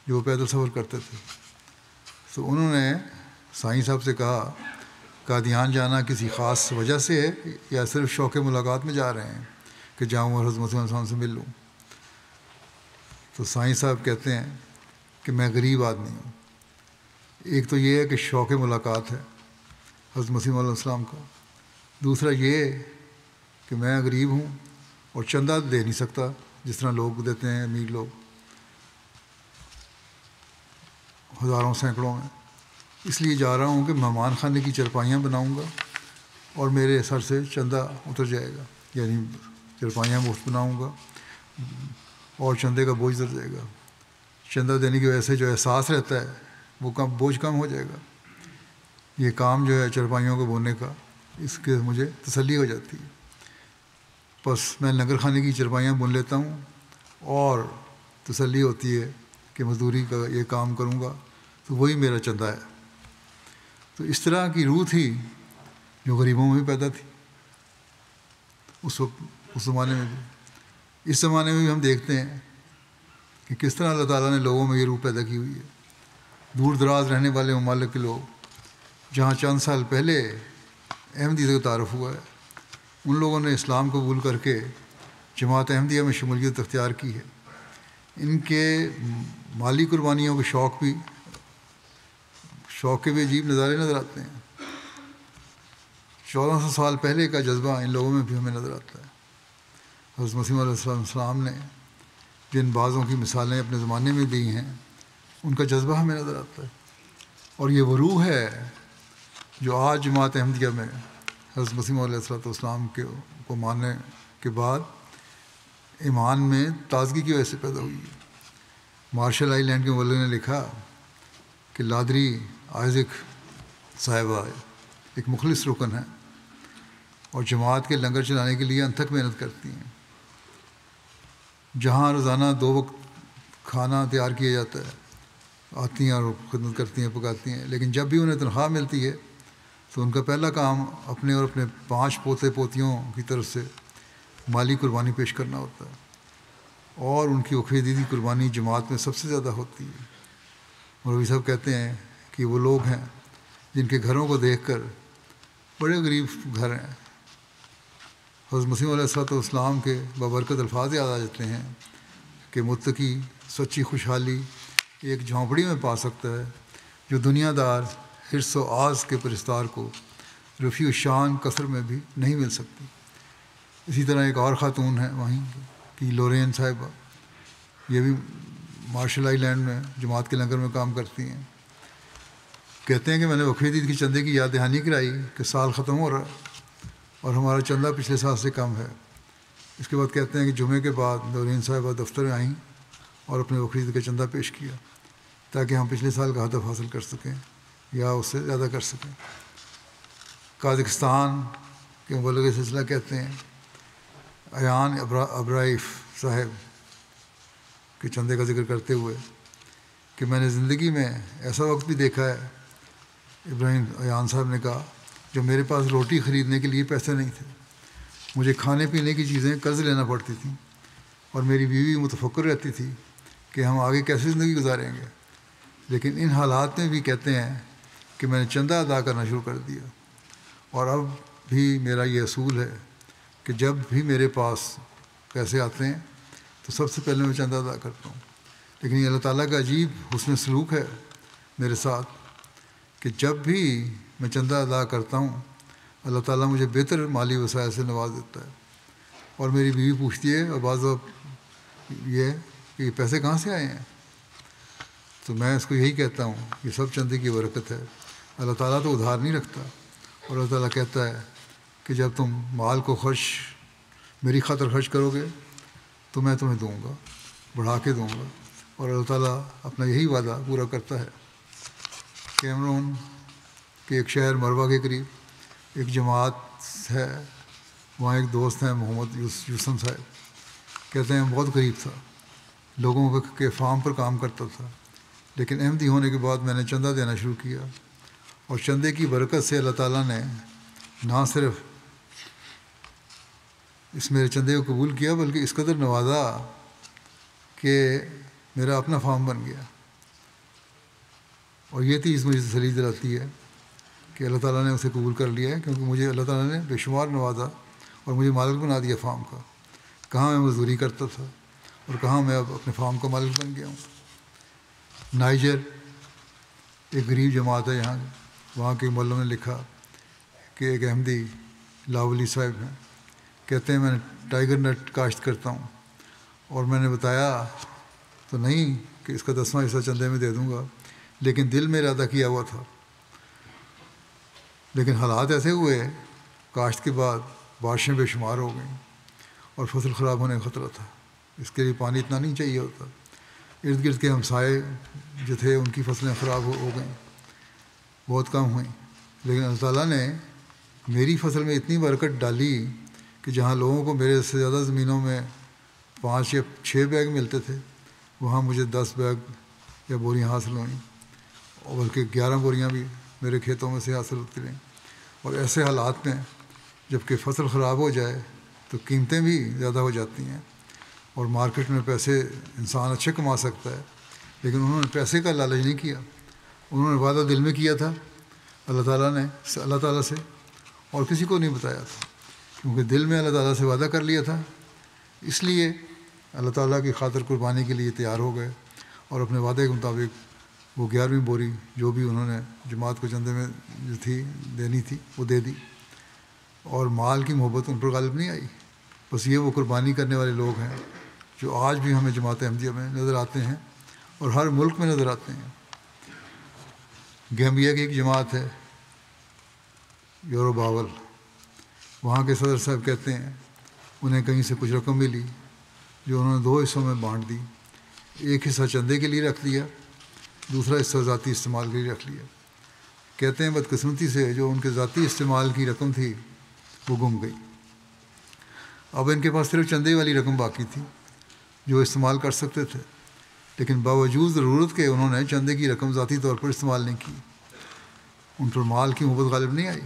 جو وہ پیدل سفر کرتے تھے. تو انہوں نے سائیں صاحب سے کہا قادیان جانا کسی خاص وجہ سے ہے یا صرف شوق ملاقات میں جا رہے ہیں کہ جاؤں اور حضرت مسیح علیہ السلام سے مل لوں؟ تو سائیں صاحب کہتے ہیں کہ میں غریب آدمی ہوں. ایک تو یہ ہے کہ شوق ملاقات ہے حضرت مسیح علیہ السلام کا، دوسرا یہ کہ میں غریب ہوں اور چندہ دے نہیں سکتا جس طرح لوگ دیتے ہیں امیر لوگ ہزاروں سینکڑوں میں. اس لیے جا رہا ہوں کہ مہمان خانے کی چرپائیاں بناؤں گا اور میرے سر سے چندہ اتر جائے گا، یعنی چرپائیاں مفت بناؤں گا اور چندے کا بوجھ اتر جائے گا. چندہ دینے کی وجہ سے جو احساس رہتا ہے وہ بوجھ کم ہو جائے گا. یہ کام جو ہے چرپائیوں کو بونے کا، اس کے مجھے تسلی ہو جاتی ہے. بس میں لنگر خانے کی چرپائیاں بن لیتا ہوں اور تسلی ہوتی ہے کہ مزدوری کا یہ کام کروں گا تو وہی میرا چندہ ہے. تو اس طرح کی روح تھی جو غریبوں میں بھی پیدا تھی اس وقت، اس زمانے میں بھی. اس زمانے میں بھی ہم دیکھتے ہیں کہ کس طرح اللہ تعالیٰ نے لوگوں میں یہ روح پیدا کی ہوئی ہے. دور دراز رہنے والے ممالک کے لوگ جہاں چند سال پہلے احمدیت کا تعارف ہوا ہے، ان لوگوں نے اسلام قبول کر کے جماعت احمدیہ میں شمولیت اختیار کی ہے. ان کے مالی قربانیوں کے شوق کے بھی عجیب نظارے نظر آتے ہیں. 1400 سال پہلے کا جذبہ ان لوگوں میں بھی ہمیں نظر آتا ہے. حضرت مسیح علیہ السلام نے جن بعضوں کی مثالیں اپنے زمانے میں دی ہیں ان کا جذبہ ہمیں نظر آتا ہے. اور یہ وہ روح ہے جو آج جماعت احمدیہ میں حضرت مسیح علیہ السلام کو ماننے کے بعد ایمان میں تازگی کی وجہ سے پیدا ہوئی ہے. مارشل آئی لینڈ کے مولوی نے لکھا کہ لادری آئزک صاحبہ ایک مخلص رکن ہے اور جماعت کے لنگر چلانے کے لیے انتھک محنت کرتی ہیں. جہاں روزانہ 2 وقت کھانا تیار کیا جاتا ہے، آتی ہیں اور خدمت کرتی ہیں، پکاتی ہیں، لیکن جب بھی انہیں تنخواہ ملتی ہے تو ان کا پہلا کام اپنے اور اپنے 5 پوتے پوتیوں کی طرف سے مالی قربانی پیش کرنا ہوتا ہے. اور ان کی عقیدتی قربانی جماعت میں سب سے زیادہ ہوتی ہے. مولوی صاحب کہتے ہیں کہ وہ لوگ ہیں جن کے گھروں کو دیکھ کر بڑے غریب گھر ہیں. حضرت مسیح علیہ السلام کے بابرکت الفاظ یاد آ جاتے ہیں کہ متقی سچی خوشحالی ایک جھونپڑی میں پا سکتا ہے جو دنیا دار حرص و آز کے پرستار کو رفیع و شان کثر میں بھی نہیں مل سکتی. اسی طرح ایک اور خاتون ہے وہیں کی لورین صاحبہ، یہ بھی مارشل آئی لینڈ میں جماعت کے لنگر میں کام کرتی ہیں. کہتے ہیں کہ میں نے بقرعید عید کی چندے کی یاد دہانی کرائی کہ سال ختم ہو رہا ہے اور ہمارا چندہ پچھلے سال سے کم ہے۔ اس کے بعد کہتے ہیں کہ جمعے کے بعد نورین صاحبہ دفتر میں آئیں اور اپنے بقرعید کا چندہ پیش کیا تاکہ ہم پچھلے سال کا ہدف حاصل کر سکیں یا اس سے زیادہ کر سکیں۔ قازقستان کے مبلغ سلسلہ کہتے ہیں ایان ابرائیف صاحب کے چندے کا ذکر کرتے ہوئے کہ میں نے زندگی میں ایسا وقت بھی دیکھا ہے، ابراہیم ایان صاحب نے کہا، جب میرے پاس روٹی خریدنے کے لیے پیسے نہیں تھے، مجھے کھانے پینے کی چیزیں قرض لینا پڑتی تھیں اور میری بیوی متفکر رہتی تھی کہ ہم آگے کیسے زندگی گزاریں گے، لیکن ان حالات میں بھی کہتے ہیں کہ میں نے چندہ ادا کرنا شروع کر دیا اور اب بھی میرا یہ اصول ہے کہ جب بھی میرے پاس پیسے آتے ہیں تو سب سے پہلے میں چندہ ادا کرتا ہوں۔ لیکن یہ اللہ تعالیٰ کا عجیب حسن سلوک ہے میرے ساتھ کہ جب بھی میں چندہ ادا کرتا ہوں اللہ تعالیٰ مجھے بہتر مالی وسائل سے نواز دیتا ہے، اور میری بیوی پوچھتی ہے اور بعض وقت یہ کہ یہ پیسے کہاں سے آئے ہیں، تو میں اس کو یہی کہتا ہوں یہ سب چندے کی برکت ہے۔ اللہ تعالیٰ تو ادھار نہیں رکھتا، اور اللہ تعالیٰ کہتا ہے کہ جب تم مال کو میری خاطر خرچ کرو گے تو میں تمہیں دوں گا، بڑھا کے دوں گا، اور اللہ تعالیٰ اپنا یہی وعدہ پورا کرتا ہے۔ کیمرون کے ایک شہر مروا کے قریب ایک جماعت ہے، وہاں ایک دوست ہیں محمد یوسم صاحب، کہتے ہیں بہت غریب تھا، لوگوں کے فارم پر کام کرتا تھا، لیکن احمدی ہونے کے بعد میں نے چندہ دینا شروع کیا، اور چندے کی برکت سے اللہ تعالیٰ نے نہ صرف اس میرے چندے کو قبول کیا بلکہ اس قدر نوازا کہ میرا اپنا فارم بن گیا۔ اور یہ چیز مجھے تسلی دلاتی ہے کہ اللہ تعالیٰ نے اسے قبول کر لیا ہے، کیونکہ مجھے اللہ تعالیٰ نے بے شمار نوازا اور مجھے مالک بنا دیا فارم کا۔ کہاں میں مزدوری کرتا تھا اور کہاں میں اب اپنے فارم کا مالک بن گیا ہوں۔ نائجر ایک غریب جماعت ہے یہاں، وہاں کے مولوں نے لکھا کہ ایک احمدی لاولی صاحب ہیں، کہتے ہیں میں نے ٹائیگر نٹ کاشت کرتا ہوں، اور میں نے بتایا تو نہیں کہ اس کا 10واں حصہ چندے میں دے دوں گا، لیکن دل میں ارادہ کیا ہوا تھا، لیکن حالات ایسے ہوئے کاشت کے بعد بارشیں بے شمار ہو گئیں اور فصل خراب ہونے کا خطرہ تھا، اس کے لیے پانی اتنا نہیں چاہیے ہوتا، ارد گرد کے ہمسائے جو تھے ان کی فصلیں خراب ہو گئیں، بہت کم ہوئیں، لیکن اللہ تعالیٰ نے میری فصل میں اتنی برکت ڈالی کہ جہاں لوگوں کو میرے سے زیادہ زمینوں میں 5 یا 6 بیگ ملتے تھے، وہاں مجھے 10 بیگ یا بوریاں حاصل ہوئیں، اور بلکہ 11 بوریاں بھی میرے کھیتوں میں سے حاصل ہوتی رہیں۔ اور ایسے حالات میں جب کہ فصل خراب ہو جائے تو قیمتیں بھی زیادہ ہو جاتی ہیں، اور مارکیٹ میں پیسے انسان اچھے کما سکتا ہے، لیکن انہوں نے پیسے کا لالچ نہیں کیا، انہوں نے وعدہ دل میں کیا تھا اللہ تعالیٰ سے، اور کسی کو نہیں بتایا تھا، کیونکہ دل میں اللہ تعالیٰ سے وعدہ کر لیا تھا، اس لیے اللہ تعالیٰ کی خاطر قربانی کے لیے تیار ہو گئے، اور اپنے وعدے کے مطابق وہ 11ویں بوری جو بھی انہوں نے جماعت کو چندے میں جو تھی دینی تھی وہ دے دی، اور مال کی محبت ان پر غالب نہیں آئی۔ بس یہ وہ قربانی کرنے والے لوگ ہیں جو آج بھی ہمیں جماعت احمدیہ میں نظر آتے ہیں اور ہر ملک میں نظر آتے ہیں۔ گیمبیا کی ایک جماعت ہے یورو باول، وہاں کے صدر صاحب کہتے ہیں انہیں کہیں سے کچھ رقم ملی جو انہوں نے 2 حصوں میں بانٹ دی، ایک حصہ چندے کے لیے رکھ دیا، دوسرا حصہ ذاتی استعمال کے لیے رکھ لیا۔ کہتے ہیں بدقسمتی سے جو ان کے ذاتی استعمال کی رقم تھی وہ گم گئی، اب ان کے پاس صرف چندے والی رقم باقی تھی جو استعمال کر سکتے تھے، لیکن باوجود ضرورت کے انہوں نے چندے کی رقم ذاتی طور پر استعمال نہیں کی، ان پر مال کی محبت غالب نہیں آئی،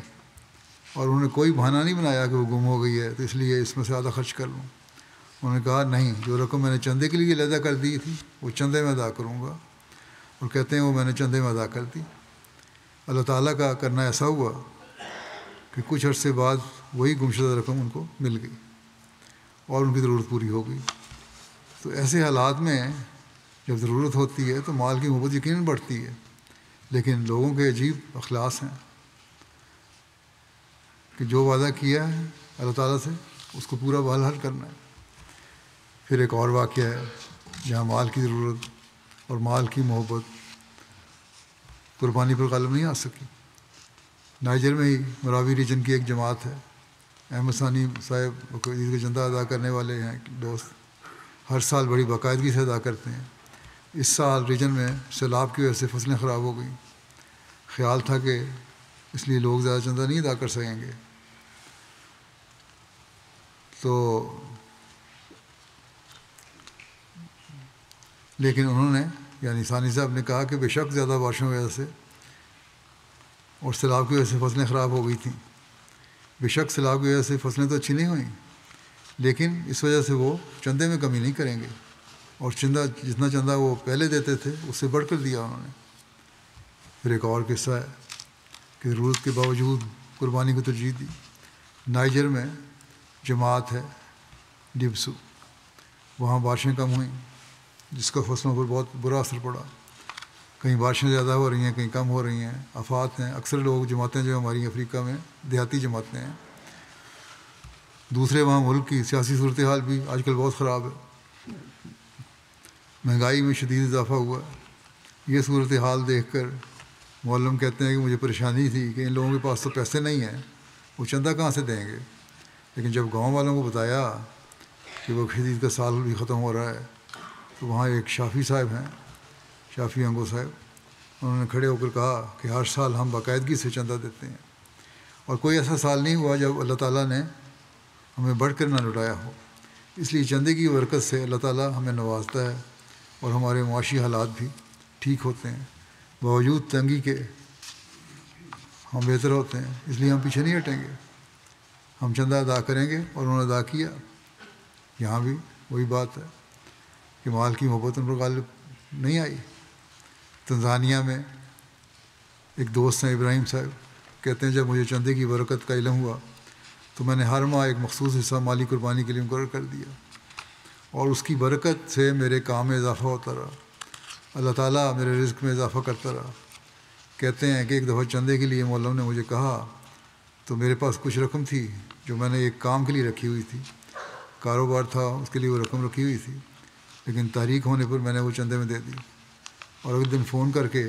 اور انہوں نے کوئی بہانہ نہیں بنایا کہ وہ گم ہو گئی ہے تو اس لیے اس میں سے آدھا خرچ کر لوں۔ انہوں نے کہا نہیں، جو رقم میں نے چندے کے لیے علیحدہ کر دی تھی وہ چندے میں ادا کروں گا، اور کہتے ہیں وہ میں نے چندے میں ادا کر دی۔ اللہ تعالیٰ کا کرنا ایسا ہوا کہ کچھ عرصے بعد وہی گمشدہ رقم ان کو مل گئی اور ان کی ضرورت پوری ہو گئی۔ تو ایسے حالات میں جب ضرورت ہوتی ہے تو مال کی محبت یقیناً بڑھتی ہے، لیکن لوگوں کے عجیب اخلاص ہیں کہ جو وعدہ کیا ہے اللہ تعالیٰ سے اس کو پورا بحال کرنا ہے۔ پھر ایک اور واقعہ ہے جہاں مال کی ضرورت اور مال کی محبت قربانی پر غالب نہیں آ سکی۔ نائجر میں ہی مراوی ریجن کی ایک جماعت ہے، احمد ثانی صاحب عید کا چندہ ادا کرنے والے ہیں دوست، ہر سال بڑی باقاعدگی سے ادا کرتے ہیں۔ اس سال ریجن میں سیلاب کی وجہ سے فصلیں خراب ہو گئیں، خیال تھا کہ اس لیے لوگ زیادہ چندہ نہیں ادا کر سکیں گے، تو لیکن انہوں نے یعنی ثانی صاحب نے کہا کہ بے شک زیادہ بارشوں کی وجہ سے اور سیلاب کی وجہ سے فصلیں خراب ہو گئی تھیں، بے شک سیلاب کی وجہ سے فصلیں تو اچھی نہیں ہوئیں، لیکن اس وجہ سے وہ چندے میں کمی نہیں کریں گے، اور جتنا چندہ وہ پہلے دیتے تھے اس سے بڑھ کر دیا انہوں نے۔ پھر ایک اور قصہ ہے کہ ضرورت کے باوجود قربانی کو ترجیح دی۔ نائجر میں جماعت ہے ڈبسو، وہاں بارشیں کم ہوئیں جس کا فصلوں پر بہت برا اثر پڑا، کہیں بارشیں زیادہ ہو رہی ہیں کہیں کم ہو رہی ہیں، آفات ہیں۔ اکثر لوگ جماعتیں جو ہماری افریقہ میں دیہاتی جماعتیں ہیں، دوسرے وہاں ملک کی سیاسی صورتحال بھی آج کل بہت خراب ہے، مہنگائی میں شدید اضافہ ہوا ہے۔ یہ صورتحال دیکھ کر معلم کہتے ہیں کہ مجھے پریشانی تھی کہ ان لوگوں کے پاس تو پیسے نہیں ہیں، وہ چندہ کہاں سے دیں گے، لیکن جب گاؤں والوں کو بتایا کہ وہ عید کا سال بھی ختم ہو رہا ہے، تو وہاں ایک شافی صاحب ہیں، شافی انگو صاحب، انہوں نے کھڑے ہو کر کہا کہ ہر سال ہم باقاعدگی سے چندہ دیتے ہیں، اور کوئی ایسا سال نہیں ہوا جب اللہ تعالیٰ نے ہمیں بڑھ کر نہ لٹایا ہو، اس لیے چندے کی برکت سے اللہ تعالیٰ ہمیں نوازتا ہے اور ہمارے معاشی حالات بھی ٹھیک ہوتے ہیں، باوجود تنگی کے ہم بہتر ہوتے ہیں، اس لیے ہم پیچھے نہیں ہٹیں گے، ہم چندہ ادا کریں گے، اور انہوں نے ادا کیا۔ یہاں بھی وہی بات ہے کہ مال کی محبت ان پر غالب نہیں آئی۔ تنزانیہ میں ایک دوست ہیں ابراہیم صاحب، کہتے ہیں جب مجھے چندے کی برکت کا علم ہوا تو میں نے ہر ماہ ایک مخصوص حصہ مالی قربانی کے لیے مقرر کر دیا، اور اس کی برکت سے میرے کام میں اضافہ ہوتا رہا، اللہ تعالیٰ میرے رزق میں اضافہ کرتا رہا۔ کہتے ہیں کہ ایک دفعہ چندے کے لیے مولم نے مجھے کہا تو میرے پاس کچھ رقم تھی جو میں نے ایک کام کے لیے رکھی ہوئی تھی، کاروبار تھا اس کے لیے وہ رقم رکھی ہوئی تھی، لیکن تاریخ ہونے پر میں نے وہ چندے میں دے دی، اور اگلے دن فون کر کے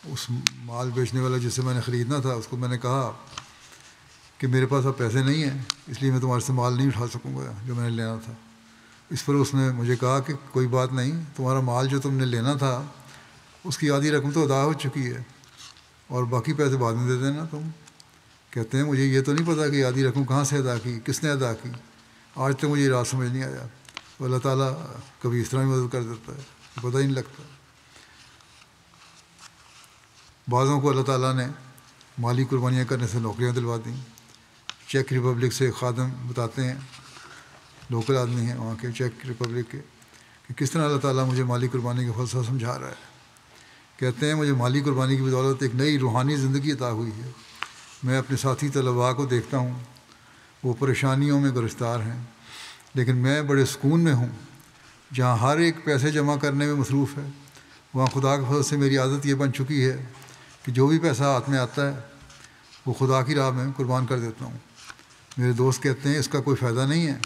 اس مال بیچنے والا جس سے میں نے خریدنا تھا اس کو میں نے کہا کہ میرے پاس اب پیسے نہیں ہیں، اس لیے میں تمہارے سے مال نہیں اٹھا سکوں گا جو میں نے لینا تھا۔ اس پر اس نے مجھے کہا کہ کوئی بات نہیں، تمہارا مال جو تم نے لینا تھا اس کی آدھی رقم تو ادا ہو چکی ہے، اور باقی پیسے بعد میں دے دینا تم۔ کہتے ہیں مجھے یہ تو نہیں پتہ کہ آدھی رقم کہاں سے ادا کی، کس نے ادا کی، آج تک مجھے یہ رات سمجھ نہیں آیا۔ تو اللہ تعالیٰ کبھی اس طرح بھی مدد کر دیتا ہے، پتہ ہی نہیں لگتا۔ بعضوں کو اللہ تعالیٰ نے مالی قربانیاں کرنے سے نوکریاں دلوا دیں۔ چیک ریپبلک سے خادم بتاتے ہیں، لوکل آدمی ہیں وہاں کے چیک ریپبلک کے، کہ کس طرح اللہ تعالیٰ مجھے مالی قربانی کا فلسفہ سمجھا رہا ہے۔ کہتے ہیں مجھے مالی قربانی کی بدولت ایک نئی روحانی زندگی عطا ہوئی ہے۔ میں اپنے ساتھی طلباء کو دیکھتا ہوں، وہ پریشانیوں میں گرفتار ہیں، لیکن میں بڑے سکون میں ہوں۔ جہاں ہر ایک پیسے جمع کرنے میں مصروف ہے، وہاں خدا کے فضل سے میری عادت یہ بن چکی ہے کہ جو بھی پیسہ ہاتھ میں آتا ہے وہ خدا کی راہ میں قربان کر دیتا ہوں۔ میرے دوست کہتے ہیں اس کا کوئی فائدہ نہیں ہے،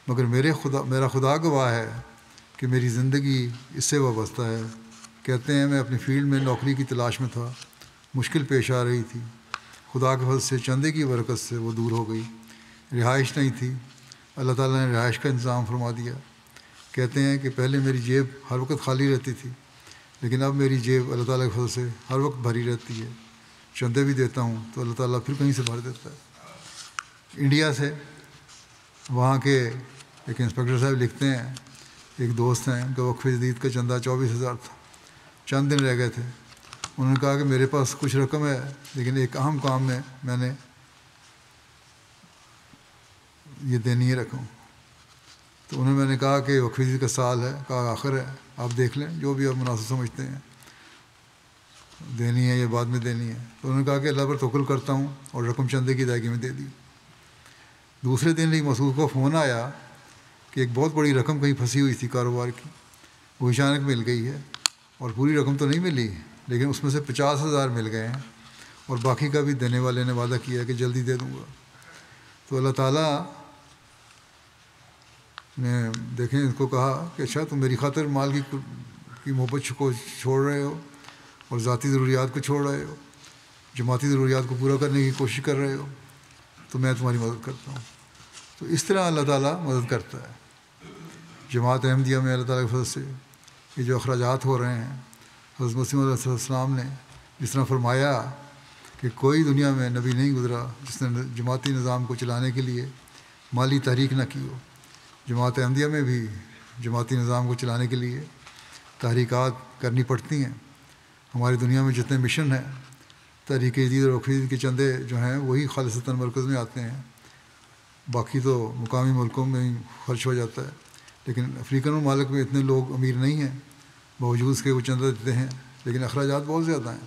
مگر میرا خدا گواہ ہے کہ میری زندگی اس سے وابستہ ہے۔ کہتے ہیں میں اپنی فیلڈ میں نوکری کی تلاش میں تھا، مشکل پیش آ رہی تھی، خدا کے فضل سے چندے کی برکت سے وہ دور ہو گئی، رہائش نہیں تھی، اللہ تعالیٰ نے رہائش کا انتظام فرما دیا۔ کہتے ہیں کہ پہلے میری جیب ہر وقت خالی رہتی تھی، لیکن اب میری جیب اللہ تعالیٰ کے فضل سے ہر وقت بھری رہتی ہے، چندے بھی دیتا ہوں تو اللہ تعالیٰ پھر کہیں سے بھر دیتا ہے۔ انڈیا سے وہاں کے ایک انسپیکٹر صاحب لکھتے ہیں، ایک دوست ہیں ان کا وقف جدید کا چندہ 24,000 تھا، چند دن رہ گئے تھے، انہوں نے کہا کہ میرے پاس کچھ رقم ہے لیکن ایک اہم کام میں نے یہ دینی ہے رقم، تو میں نے کہا کہ وقف جدید کا سال ہے، کہا آخر ہے، آپ دیکھ لیں جو بھی آپ مناسب سمجھتے ہیں، دینی ہے یا بعد میں دینی ہے۔ تو انہوں نے کہا کہ اللہ پر توکل کرتا ہوں، اور رقم چندے کی ادائیگی میں دے دی۔ دوسرے دن ایک مسعود کو فون آیا کہ ایک بہت بڑی رقم کہیں پھنسی ہوئی تھی کاروبار کی، وہ اچانک مل گئی ہے، اور پوری رقم تو نہیں ملی لیکن اس میں سے 50,000 مل گئے ہیں، اور باقی کا بھی دینے والے نے وعدہ کیا کہ جلدی دے دوں گا۔ تو اللہ تعالیٰ نے دیکھیں اس کو کہا کہ اچھا تم میری خاطر مال کی محبت کو چھوڑ رہے ہو، اور ذاتی ضروریات کو چھوڑ رہے ہو، جماعتی ضروریات کو پورا کرنے کی کوشش کر رہے ہو، تو میں تمہاری مدد کرتا ہوں۔ تو اس طرح اللہ تعالیٰ مدد کرتا ہے۔ جماعت احمدیہ میں اللہ تعالیٰ کے فضل سے یہ جو اخراجات ہو رہے ہیں، حضرت مسیح علیہ السلام نے جس طرح فرمایا کہ کوئی دنیا میں نبی نہیں گزرا جس نے جماعتی نظام کو چلانے کے لیے مالی تحریک نہ کی ہو۔ جماعت احمدیہ میں بھی جماعتی نظام کو چلانے کے لیے تحریکات کرنی پڑتی ہیں۔ ہماری دنیا میں جتنے مشن ہیں، تحریک جدید اور وقفید کے چندے جو ہیں وہی خالصتاً مرکز میں آتے ہیں، باقی تو مقامی ملکوں میں ہی خرچ ہو جاتا ہے۔ لیکن افریقن ممالک میں اتنے لوگ امیر نہیں ہیں، باوجود اس کے وہ چندہ دیتے ہیں، لیکن اخراجات بہت زیادہ ہیں۔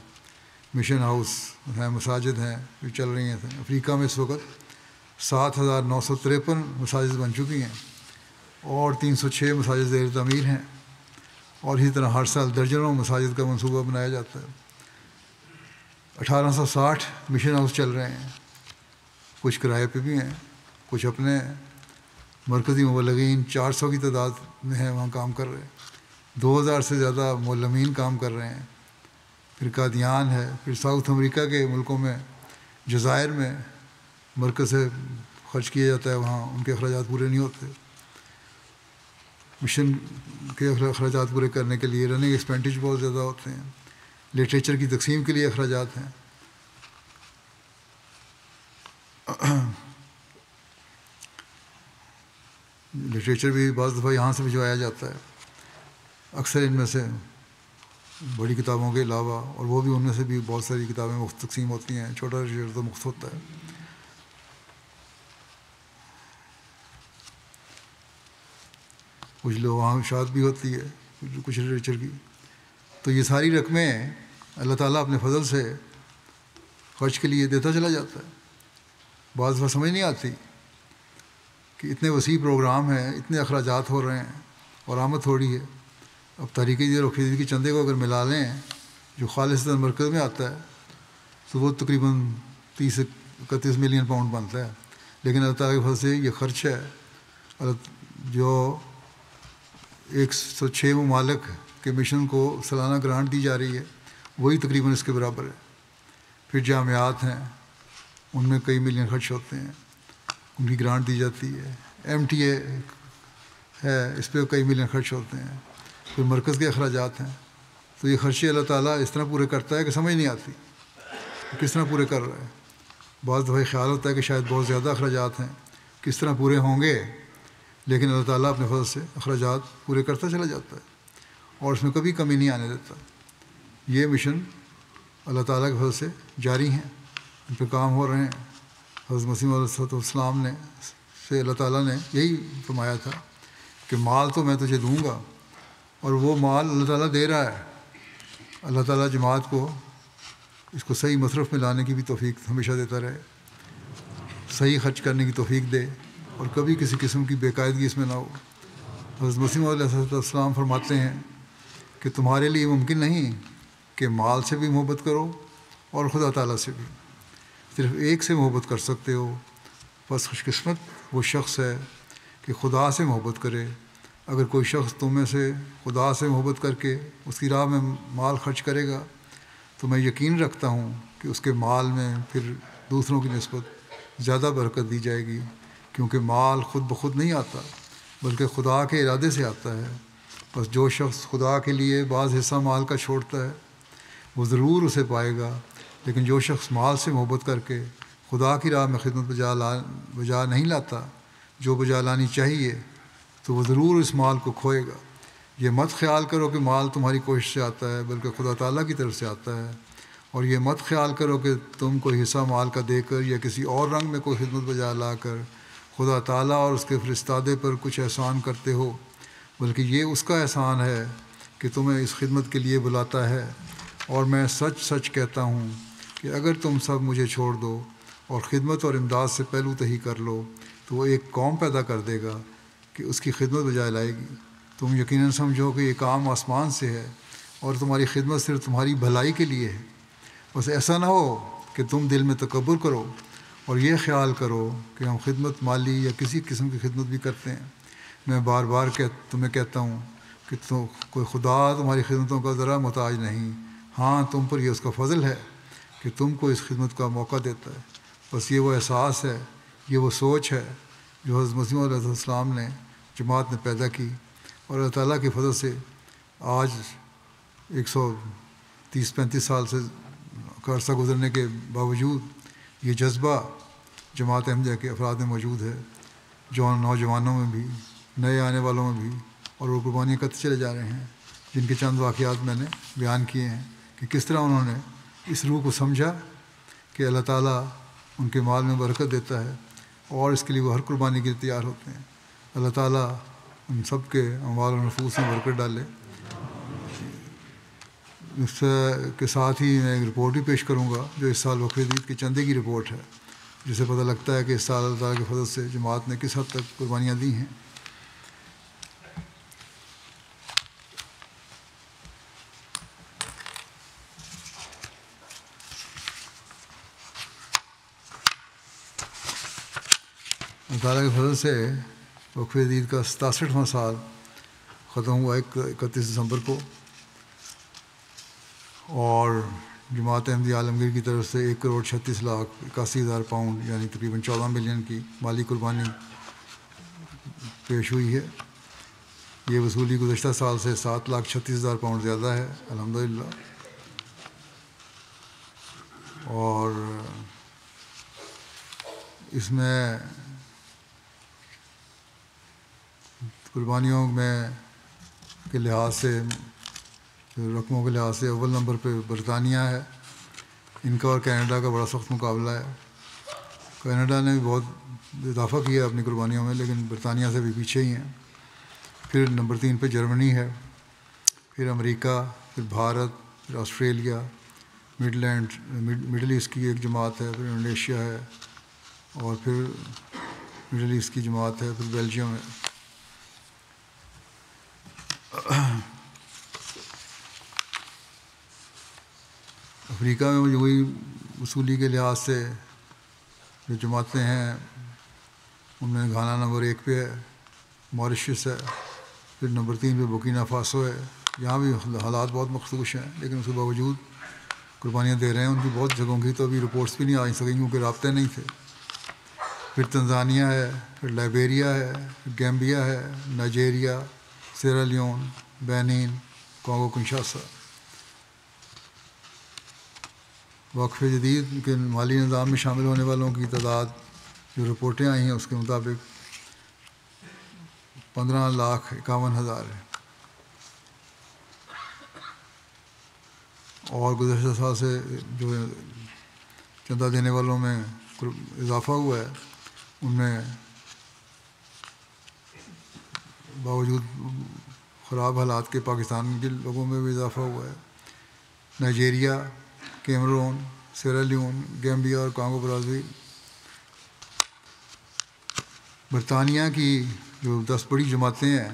مشن ہاؤس ہیں، مساجد ہیں جو چل رہی ہیں۔ افریقہ میں اس وقت 7,953 مساجد بن چکی ہیں اور 306 مساجد زیر تعمیر ہیں، اور اسی طرح ہر سال درجنوں مساجد کا منصوبہ بنایا جاتا ہے۔ 1860 مشن ہاؤس چل رہے ہیں، کچھ کرائے پہ بھی ہیں، کچھ اپنے مرکزی مبلغین 400 کی تعداد میں ہیں وہاں کام کر رہے ہیں۔ 2000 سے زیادہ معلمین کام کر رہے ہیں۔ پھر قادیان ہے، پھر ساؤتھ امریکہ کے ملکوں میں، جزائر میں مرکز سے خرچ کیا جاتا ہے، وہاں ان کے اخراجات پورے نہیں ہوتے۔ مشن کے اخراجات پورے کرنے کے لیے رننگ ایکسپینڈیچر بہت زیادہ ہوتے ہیں۔ لٹریچر کی تقسیم کے لیے اخراجات ہیں۔ لٹریچر بھی بعض دفعہ یہاں سے بھجوایا جاتا ہے، اکثر ان میں سے بڑی کتابوں کے علاوہ، اور وہ بھی ان میں سے بھی بہت ساری کتابیں مفت تقسیم ہوتی ہیں، چھوٹا لٹریچر تو مفت ہوتا ہے۔ کچھ لوگ وہاں اشاعت بھی ہوتی ہے کچھ لٹریچر کی۔ تو یہ ساری رقمیں اللہ تعالیٰ اپنے فضل سے خرچ کے لیے دیتا چلا جاتا ہے۔ بعض دفعہ سمجھ نہیں آتی کہ اتنے وسیع پروگرام ہیں، اتنے اخراجات ہو رہے ہیں اور آمد تھوڑی ہے۔ اب تحریک جدید اور وقفید کے چندے کو اگر ملا لیں جو خالصتاً مرکز میں آتا ہے تو وہ تقریباً 30 سے 31 ملین پاؤنڈ بنتا ہے، لیکن اللہ تعالیٰ کے فضل سے یہ خرچ ہے جو 106 ممالک کے مشن کو سالانہ گرانٹ دی جا رہی ہے، وہی تقریباً اس کے برابر ہے۔ پھر جامعات ہیں، ان میں کئی ملین خرچ ہوتے ہیں، ان کی گرانٹ دی جاتی ہے۔ MTA ہے، اس پہ کئی ملین خرچ ہوتے ہیں۔ پھر مرکز کے اخراجات ہیں۔ تو یہ خرچے اللہ تعالیٰ اس طرح پورے کرتا ہے کہ سمجھ نہیں آتی کس طرح پورے کر رہا ہے۔ بعض دفعہ خیال ہوتا ہے کہ شاید بہت زیادہ اخراجات ہیں، کس طرح پورے ہوں گے، لیکن اللہ تعالیٰ اپنے فضل سے اخراجات پورے کرتا چلا جاتا ہے اور اس میں کبھی کمی نہیں آنے دیتا۔ یہ مشن اللہ تعالیٰ کے فضل سے جاری ہیں، ان پہ کام ہو رہے ہیں۔ حضرت مسیح علیہ السلام نے سے اللہ تعالیٰ نے یہی فرمایا تھا کہ مال تو میں تجھے دوں گا، اور وہ مال اللہ تعالیٰ دے رہا ہے۔ اللہ تعالیٰ جماعت کو اس کو صحیح مصرف میں لانے کی بھی توفیق ہمیشہ دیتا رہے، صحیح خرچ کرنے کی توفیق دے، اور کبھی کسی قسم کی بے قاعدگی اس میں نہ ہو۔ حضرت مسیح علیہ السلام فرماتے ہیں کہ تمہارے لیے ممکن نہیں کہ مال سے بھی محبت کرو اور خدا تعالیٰ سے بھی، صرف ایک سے محبت کر سکتے ہو۔ بس خوش قسمت وہ شخص ہے کہ خدا سے محبت کرے۔ اگر کوئی شخص تم میں سے خدا سے محبت کر کے اس کی راہ میں مال خرچ کرے گا تو میں یقین رکھتا ہوں کہ اس کے مال میں پھر دوسروں کی نسبت زیادہ برکت دی جائے گی، کیونکہ مال خود بخود نہیں آتا بلکہ خدا کے ارادے سے آتا ہے۔ بس جو شخص خدا کے لیے بعض حصہ مال کا چھوڑتا ہے وہ ضرور اسے پائے گا، لیکن جو شخص مال سے محبت کر کے خدا کی راہ میں خدمت بجا نہیں لاتا جو بجا لانی چاہیے تو وہ ضرور اس مال کو کھوئے گا۔ یہ مت خیال کرو کہ مال تمہاری کوشش سے آتا ہے بلکہ خدا تعالیٰ کی طرف سے آتا ہے، اور یہ مت خیال کرو کہ تم کوئی حصہ مال کا دے کر یا کسی اور رنگ میں کوئی خدمت بجا لا کر خدا تعالیٰ اور اس کے فرستادے پر کچھ احسان کرتے ہو، بلکہ یہ اس کا احسان ہے کہ تمہیں اس خدمت کے لیے بلاتا ہے۔ اور میں سچ سچ کہتا ہوں کہ اگر تم سب مجھے چھوڑ دو اور خدمت اور امداد سے پہلو تہی کر لو تو وہ ایک قوم پیدا کر دے گا کہ اس کی خدمت بجائے لائے گی۔ تم یقیناً سمجھو کہ یہ کام آسمان سے ہے اور تمہاری خدمت صرف تمہاری بھلائی کے لیے ہے۔ بس ایسا نہ ہو کہ تم دل میں تکبر کرو اور یہ خیال کرو کہ ہم خدمت مالی یا کسی قسم کی خدمت بھی کرتے ہیں۔ میں بار بار تمہیں کہتا ہوں کہ کوئی خدا تمہاری خدمتوں کا ذرا محتاج نہیں، ہاں تم پر یہ اس کا فضل ہے کہ تم کو اس خدمت کا موقع دیتا ہے. بس یہ وہ احساس ہے، یہ وہ سوچ ہے جو حضرت مسیح علیہ السلام نے جماعت نے پیدا کی، اور اللہ تعالیٰ کی فضل سے آج 130-35 سال سے کا عرصہ گزرنے کے باوجود یہ جذبہ جماعت احمدیہ کے افراد میں موجود ہے، جو نوجوانوں میں بھی، نئے آنے والوں میں بھی، اور وہ قربانیاں کرتے چلے جا رہے ہیں، جن کے چند واقعات میں نے بیان کیے ہیں کہ کس طرح انہوں نے اس روح کو سمجھا کہ اللہ تعالیٰ ان کے مال میں برکت دیتا ہے، اور اس کے لیے وہ ہر قربانی کے لیے تیار ہوتے ہیں. اللہ تعالیٰ ان سب کے اموال و نفوس میں برکت ڈالے. اس کے ساتھ ہی میں ایک رپورٹ بھی پیش کروں گا جو اس سال وقف عید کے چندے کی رپورٹ ہے، جس سے پتہ لگتا ہے کہ اس سال اللہ تعالیٰ کے فضل سے جماعت نے کس حد تک قربانیاں دی ہیں. اللہ تعالیٰ کے فضل سے وقف عید کا 67واں سال ختم ہوا 31 دسمبر کو، اور جماعت احمدیہ عالمگیر کی طرف سے 1,36,81,000 پاؤنڈ یعنی تقریباً 14 ملین کی مالی قربانی پیش ہوئی ہے. یہ وصولی گزشتہ سال سے 7,36,000 پاؤنڈ زیادہ ہے الحمدللہ. اور اس میں قربانیوں میں کے لحاظ سے، رقموں کے لحاظ سے اول نمبر پہ برطانیہ ہے. ان کا اور کینیڈا کا بڑا سخت مقابلہ ہے. کینیڈا نے بھی بہت اضافہ کیا اپنی قربانیوں میں، لیکن برطانیہ سے بھی پیچھے ہی ہیں. پھر نمبر 3 پہ جرمنی ہے، پھر امریکہ، پھر بھارت، پھر آسٹریلیا، مڈل ایسٹ کی ایک جماعت ہے، پھر انڈونیشیا ہے، اور پھر مڈل ایسٹ کی جماعت ہے، پھر بیلجیم ہے. افریقہ میں مجموعی وصولی کے لحاظ سے جو جماعتیں ہیں ان میں گھانا نمبر 1 پہ ہے، موریشس ہے، پھر نمبر 3 پہ بورکینا فاسو ہے. یہاں بھی حالات بہت مخصوص ہیں، لیکن اس کے باوجود قربانیاں دے رہے ہیں. ان کی بہت جگہوں کی تو ابھی رپورٹس بھی نہیں آ سکیں کیونکہ رابطے نہیں تھے. پھر تنزانیہ ہے، پھر لائبیریا ہے، پھر گیمبیا ہے، نائجیریا، سیرا لیون، بینین، کانگو کنشاسا. وقف جدید کے مالی نظام میں شامل ہونے والوں کی تعداد جو رپورٹیں آئی ہیں اس کے مطابق 15,51,000 ہے، اور گزشتہ سال سے جو چندہ دینے والوں میں اضافہ ہوا ہے ان میں باوجود خراب حالات کے پاکستان کے لوگوں میں بھی اضافہ ہوا ہے. نائجیریا، کیمرون، سیرا لیون، گیمبیا اور کانگو برازیل. برطانیہ کی جو 10 بڑی جماعتیں ہیں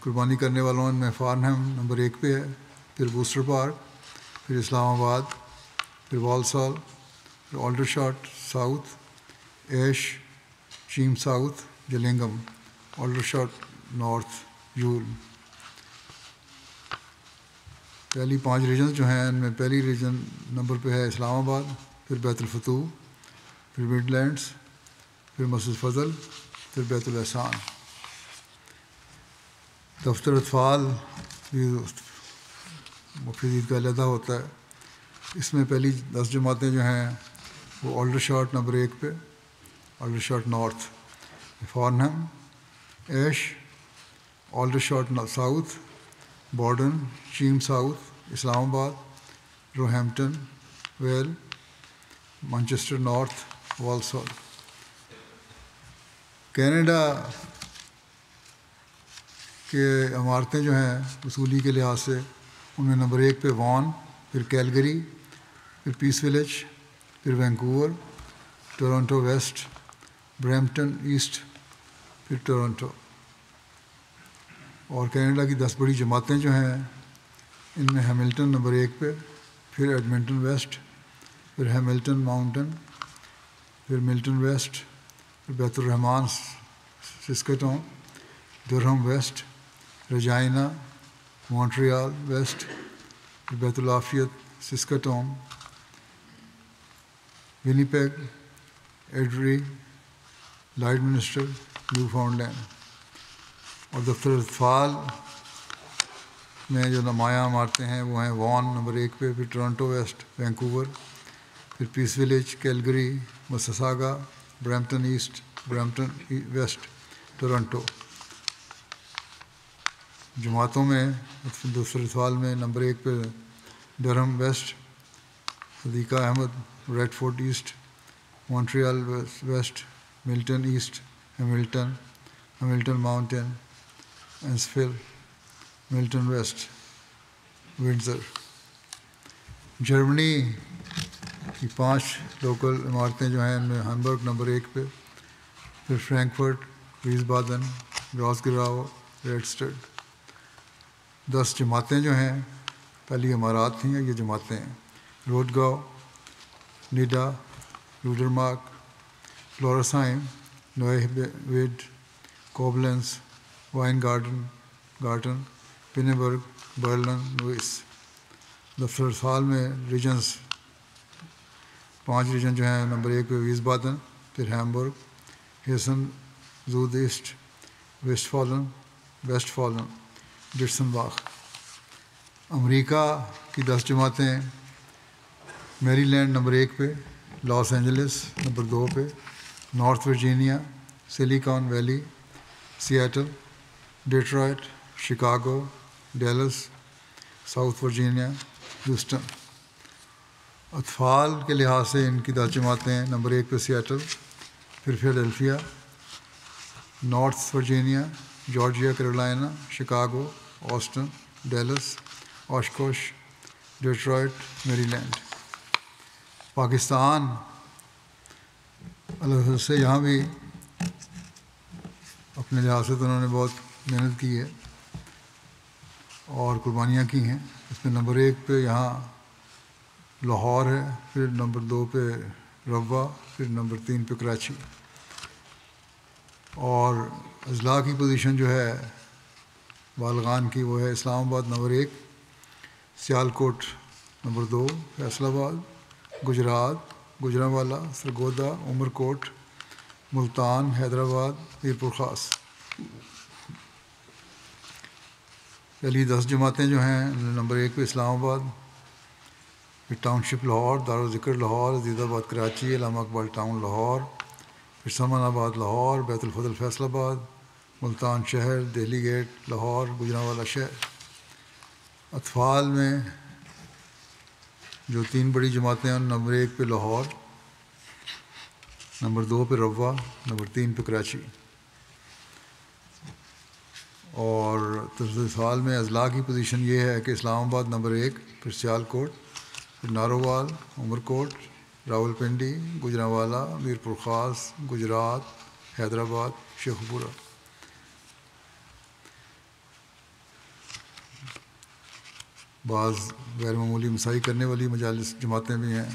قربانی کرنے والوں میں فارنہم نمبر 1 پہ ہے، پھر بوسٹر پارک، پھر اسلام آباد، پھر والسال، پھر آلڈرشاٹ ساؤتھ، ایش، چیم ساؤتھ، جلنگم، آلڈرشاٹ نارتھ، یول. پہلی 5 ریجنز جو ہیں ان میں پہلی ریجن نمبر پہ ہے اسلام آباد، پھر بیت الفتوح، پھر مڈ لینڈس، پھر مسجد فضل، پھر بیت الاحسان. دفتر اطفال بھی وقف عید کا علیحدہ ہوتا ہے. اس میں پہلی 10 جماعتیں جو ہیں وہ آلڈرشاٹ نمبر 1 پہ، آلڈرشاٹ نارتھ، فارنہم، ایش، آلڈرشاٹ ساؤتھ، بارڈن، چیم ساؤتھ، اسلام آباد، روہیمپٹن، ویل، مانچسٹر نارتھ، والسال. کینیڈا کے عمارتیں جو ہیں وصولی کے لحاظ سے ان میں نمبر 1 پہ وان، پھر کیلگری، پھر پیس ولیج، پھر Vancouver, Toronto West, Brampton East, پھر ٹورنٹو. اور کینیڈا کی 10 بڑی جماعتیں جو ہیں ان میں ہیملٹن نمبر 1 پہ، پھر ایڈمنٹن ویسٹ، پھر ہیملٹن ماؤنٹن، پھر ملٹن ویسٹ، پھر بیت الرحمان Saskatoon, Durham West, Regina, Montreal West, بیت العافیت Saskatoon, Winnipeg, Airdrie, Lloydminster, Newfoundland. اور دفتر اطفال میں جو نمایاں عمارتیں ہیں وہ ہیں وان نمبر 1 پہ، پھر ٹورنٹو ویسٹ، وینکوور، پھر Peace Village, Calgary, Mississauga, Brampton East, Brampton West, Toronto. جماعتوں میں دفتر اطفال میں نمبر 1 پہ Durham West, Siddiqa Ahmad, Red Fort East, Montreal West, Milton East, Hamilton Mountain, Innisfil, Milton West, Windsor. جرمنی کی 5 لوکل عمارتیں جو ہیں ان میں ہیمبرگ نمبر 1 پہ، پھر فرینکفرٹ، ویسبادن، گراسگراؤ، ریڈسٹڈ. 10 جماعتیں جو ہیں، پہلی عمارات تھیں یہ جماعتیں ہیں: روڈگاؤ، نیڈا، لوڈرمارک، فلورسہائم، نوئے ویڈ، کوبلنس، وائن گارٹن، پینبرگ، برلن، لوئس. دفتر اطفال میں ریجنز 5 ریجن جو ہیں نمبر 1 پہ ویسبادن، پھر ہیمبرگ، ہیسن، زود ایسٹ، ویسٹ فالن، ڈٹسن باخ. امریکہ کی 10 جماعتیں: میری لینڈ نمبر 1 پہ، لاس اینجلس نمبر 2 پہ، north Virginia, silicon valley, Seattle, Detroit, Chicago, deals, south Virginia, Houston. اطفال کے لحاظ سے ان کی 10 جماعتیں: نمبر 1 پہ سیاٹل، پھر Philadelphia, North Virginia, Georgia Carolina, Chicago, Austin, Dallas, Oshkosh, Detroit, Maryland. Pakistan اللہ سے یہاں بھی اپنے لحاظ سے تو انہوں نے بہت محنت کی ہے اور قربانیاں کی ہیں. اس میں نمبر 1 پہ یہاں لاہور ہے، پھر نمبر 2 پہ روا، پھر نمبر 3 پہ کراچی. اور اضلاع کی پوزیشن جو ہے بالغان کی وہ ہے اسلام آباد نمبر 1، سیالکوٹ نمبر 2، فیصل آباد، گجرات، گوجرانوالہ، سرگودا، عمر کوٹ، ملتان، حیدرآباد، میرپور خاص. پہلی 10 جماعتیں جو ہیں نمبر 1 پہ اسلام آباد، پھر ٹاؤن شپ لاہور، دارالذکر لاہور، عزیز آباد کراچی، علامہ اقبال ٹاؤن لاہور، پھر سامان آباد لاہور، بیت الفضل فیصل آباد، ملتان شہر، دہلی گیٹ لاہور، گوجرانوالہ شہر. اطفال میں جو 3 بڑی جماعتیں ہیں نمبر 1 پہ لاہور، نمبر 2 پہ روا، نمبر 3 پہ کراچی. اور اطفال میں اضلاع کی پوزیشن یہ ہے کہ اسلام آباد نمبر 1، پھر سیالکوٹ، پھر نارووال، عمر کوٹ، راولپنڈی، گوجرانوالہ، میرپور خاص، گجرات، حیدرآباد، شیخوپورہ. بعض غیر معمولی مساعی کرنے والی مجالس جماعتیں بھی ہیں.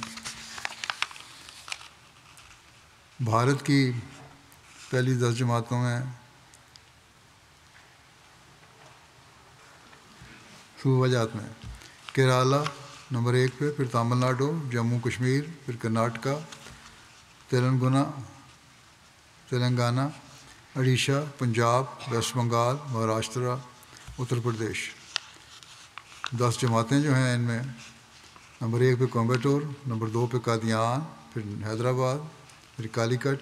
بھارت کی پہلی 10 جماعتوں میں صوبہ جات میں کیرالہ نمبر 1 پہ، پھر تامل ناڈو، جموں کشمیر، پھر کرناٹکا، تلنگانہ، اڑیسہ، پنجاب، ویسٹ بنگال، مہاراشٹرا، اتر پردیش. 10 جماعتیں جو ہیں ان میں نمبر 1 پہ کوئمبٹور، نمبر 2 پہ قادیان، پھر حیدرآباد، پھر کالیکٹ،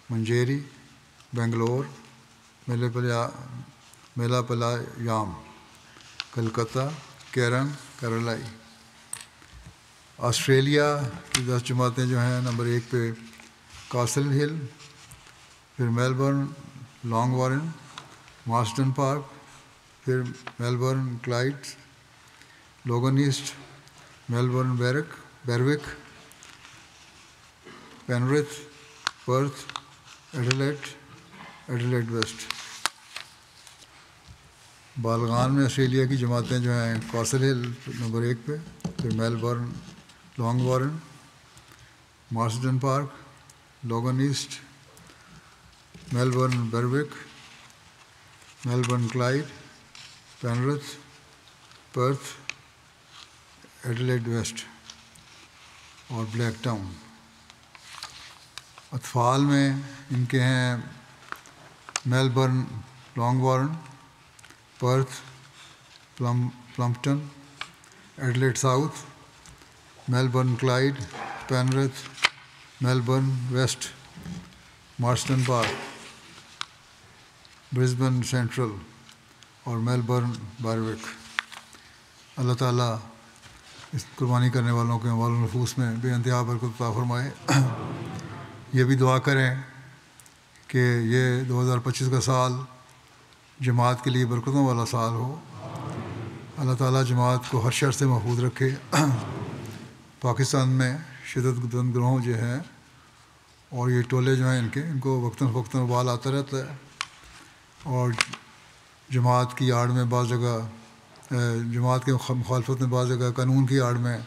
منجیری، بنگلور، میلاپلایام، کلکتہ، کیرن، کیرلائی. آسٹریلیا کی 10 جماعتیں جو ہیں نمبر 1 پہ کاسل ہل، پھر Melbourne, Langwarrin, Marsden Park, پھر Melbourne Clyde, Logan East, Melbourne Berwick, Penrith, Perth, Adelaide West. بالغان میں آسٹریلیا کی جماعتیں جو ہیں کاسل ہل نمبر 1 پہ، پھر Melbourne, Langwarrin, Marsden Park, Logan East, Melbourne Berwick, Melbourne Clyde, Penrith, Perth, Adelaide West اور بلیک ٹاؤن۔ اطفال میں ان کے ہیں Melbourne Langwarrin, Perth Plympton, Adelaide South, Melbourne Clyde, Penrith, Melbourne West, Marsden Park, Brisbane Central اور میلبرن باروک۔ اللہ تعالیٰ اس قربانی کرنے والوں کے اموال و نفوس میں بے انتہا برکت عطا فرمائے۔ یہ بھی دعا کریں کہ یہ 2025 کا سال جماعت کے لیے برکتوں والا سال ہو۔ اللہ تعالیٰ جماعت کو ہر شر سے محفوظ رکھے۔ پاکستان میں شدت پسند گروہوں جو ہیں اور یہ ٹولے جو ہیں ان کو وقتاً فوقتاً وبال آتا رہتا ہے، اور جماعت کی آڑ میں بعض جگہ جماعت کے مخالفت میں بعض جگہ قانون کی آڑ میں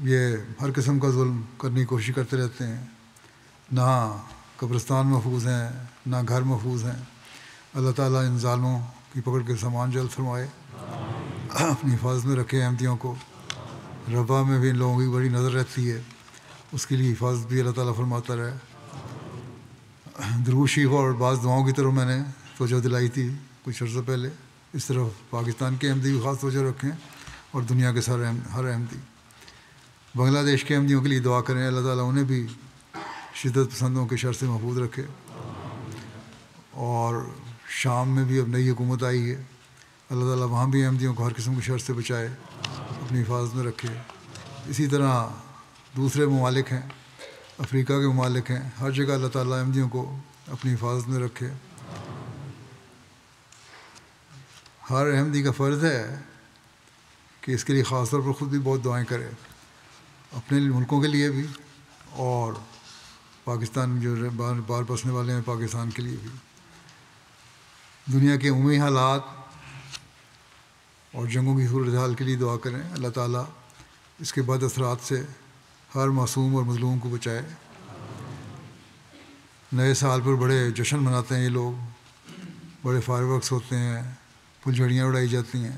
یہ ہر قسم کا ظلم کرنے کی کوشش کرتے رہتے ہیں۔ نہ قبرستان محفوظ ہیں، نہ گھر محفوظ ہیں۔ اللہ تعالیٰ ان ظالموں کی پکڑ کے سامان جلد فرمائے، اپنی حفاظت میں رکھے احمدیوں کو۔ ربا میں بھی ان لوگوں کی بڑی نظر رہتی ہے، اس کے لیے حفاظت بھی اللہ تعالیٰ فرماتا رہے۔ درود شریف اور بعض دعاؤں کی طرف میں نے توجہ دلائی تھی کچھ عرصہ پہلے، اس طرف پاکستان کے احمدی بھی خاص توجہ رکھیں اور دنیا کے ہر احمدی۔ بنگلہ دیش کے احمدیوں کے لیے دعا کریں، اللہ تعالیٰ انہیں بھی شدت پسندوں کے شر سے محفوظ رکھے۔ اور شام میں بھی اب نئی حکومت آئی ہے، اللہ تعالیٰ وہاں بھی احمدیوں کو ہر قسم کے شر سے بچائے، اپنی حفاظت میں رکھے۔ اسی طرح دوسرے ممالک ہیں، افریقہ کے ممالک ہیں، ہر جگہ اللہ تعالیٰ احمدیوں کو اپنی حفاظت میں رکھے۔ ہر احمدی کا فرض ہے کہ اس کے لیے خاص طور پر خود بھی بہت دعائیں کرے، اپنے ملکوں کے لیے بھی اور پاکستان جو باہر بسنے والے ہیں پاکستان کے لیے بھی۔ دنیا کے عمومی حالات اور جنگوں کی صورتحال کے لیے دعا کریں، اللہ تعالیٰ اس کے بد اثرات سے ہر معصوم اور مظلوم کو بچائے۔ نئے سال پر بڑے جشن مناتے ہیں یہ لوگ، بڑے فائر ورکس ہوتے ہیں، پھلجھڑیاں اڑائی جاتی ہیں،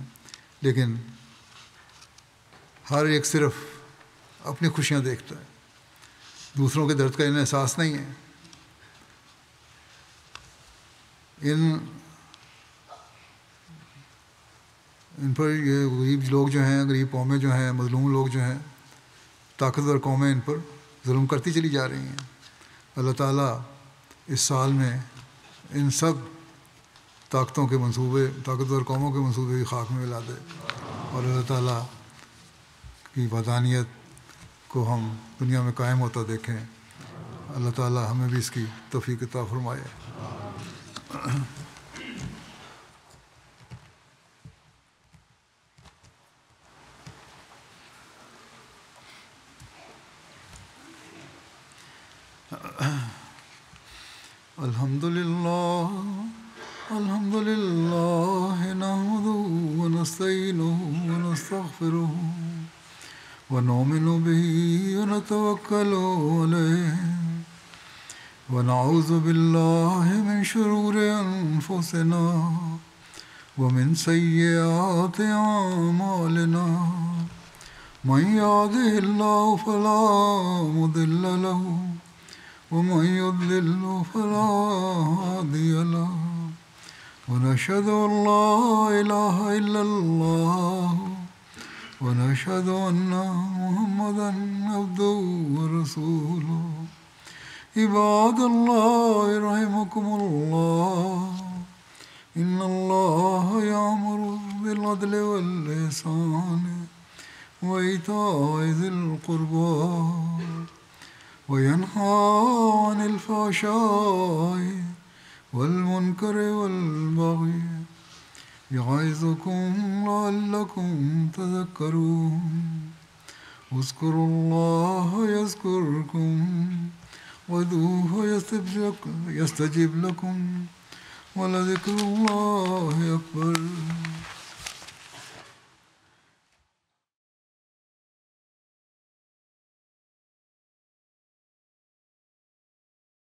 لیکن ہر ایک صرف اپنی خوشیاں دیکھتا ہے، دوسروں کے درد کا انہیں احساس نہیں ہے۔ ان پر یہ غریب لوگ جو ہیں، غریب قومیں جو ہیں، مظلوم لوگ جو ہیں، طاقتور قومیں ان پر ظلم کرتی چلی جا رہی ہیں۔ اللہ تعالیٰ اس سال میں ان سب طاقتور قوموں کے منصوبے بھی خاک میں ملا دے، اور اللہ تعالیٰ کی وحدانیت کو ہم دنیا میں قائم ہوتا دیکھیں۔ اللہ تعالیٰ ہمیں بھی اس کی توفیق عطا فرمائے۔ الحمد لله نحمده ونستعينه ونستغفره ونؤمن به ونتوكل عليه ونعوذ بالله من شرور أنفسنا ومن سيئات أعمالنا من يهده الله فلا مضل له ومن يضلل فلا هادي له ونشهد أن لا إله إلا الله ونشهد أن محمدا عبده ورسوله عباد الله رحمكم الله إن الله يأمر بالعدل والإحسان وإيتاء ذي القربى وينهى عن الفحشاء والمنكر والبغي يعظكم لعلكم تذكرون اذكروا الله يذكركم وادعوه يستجب لكم ولذكر الله أكبر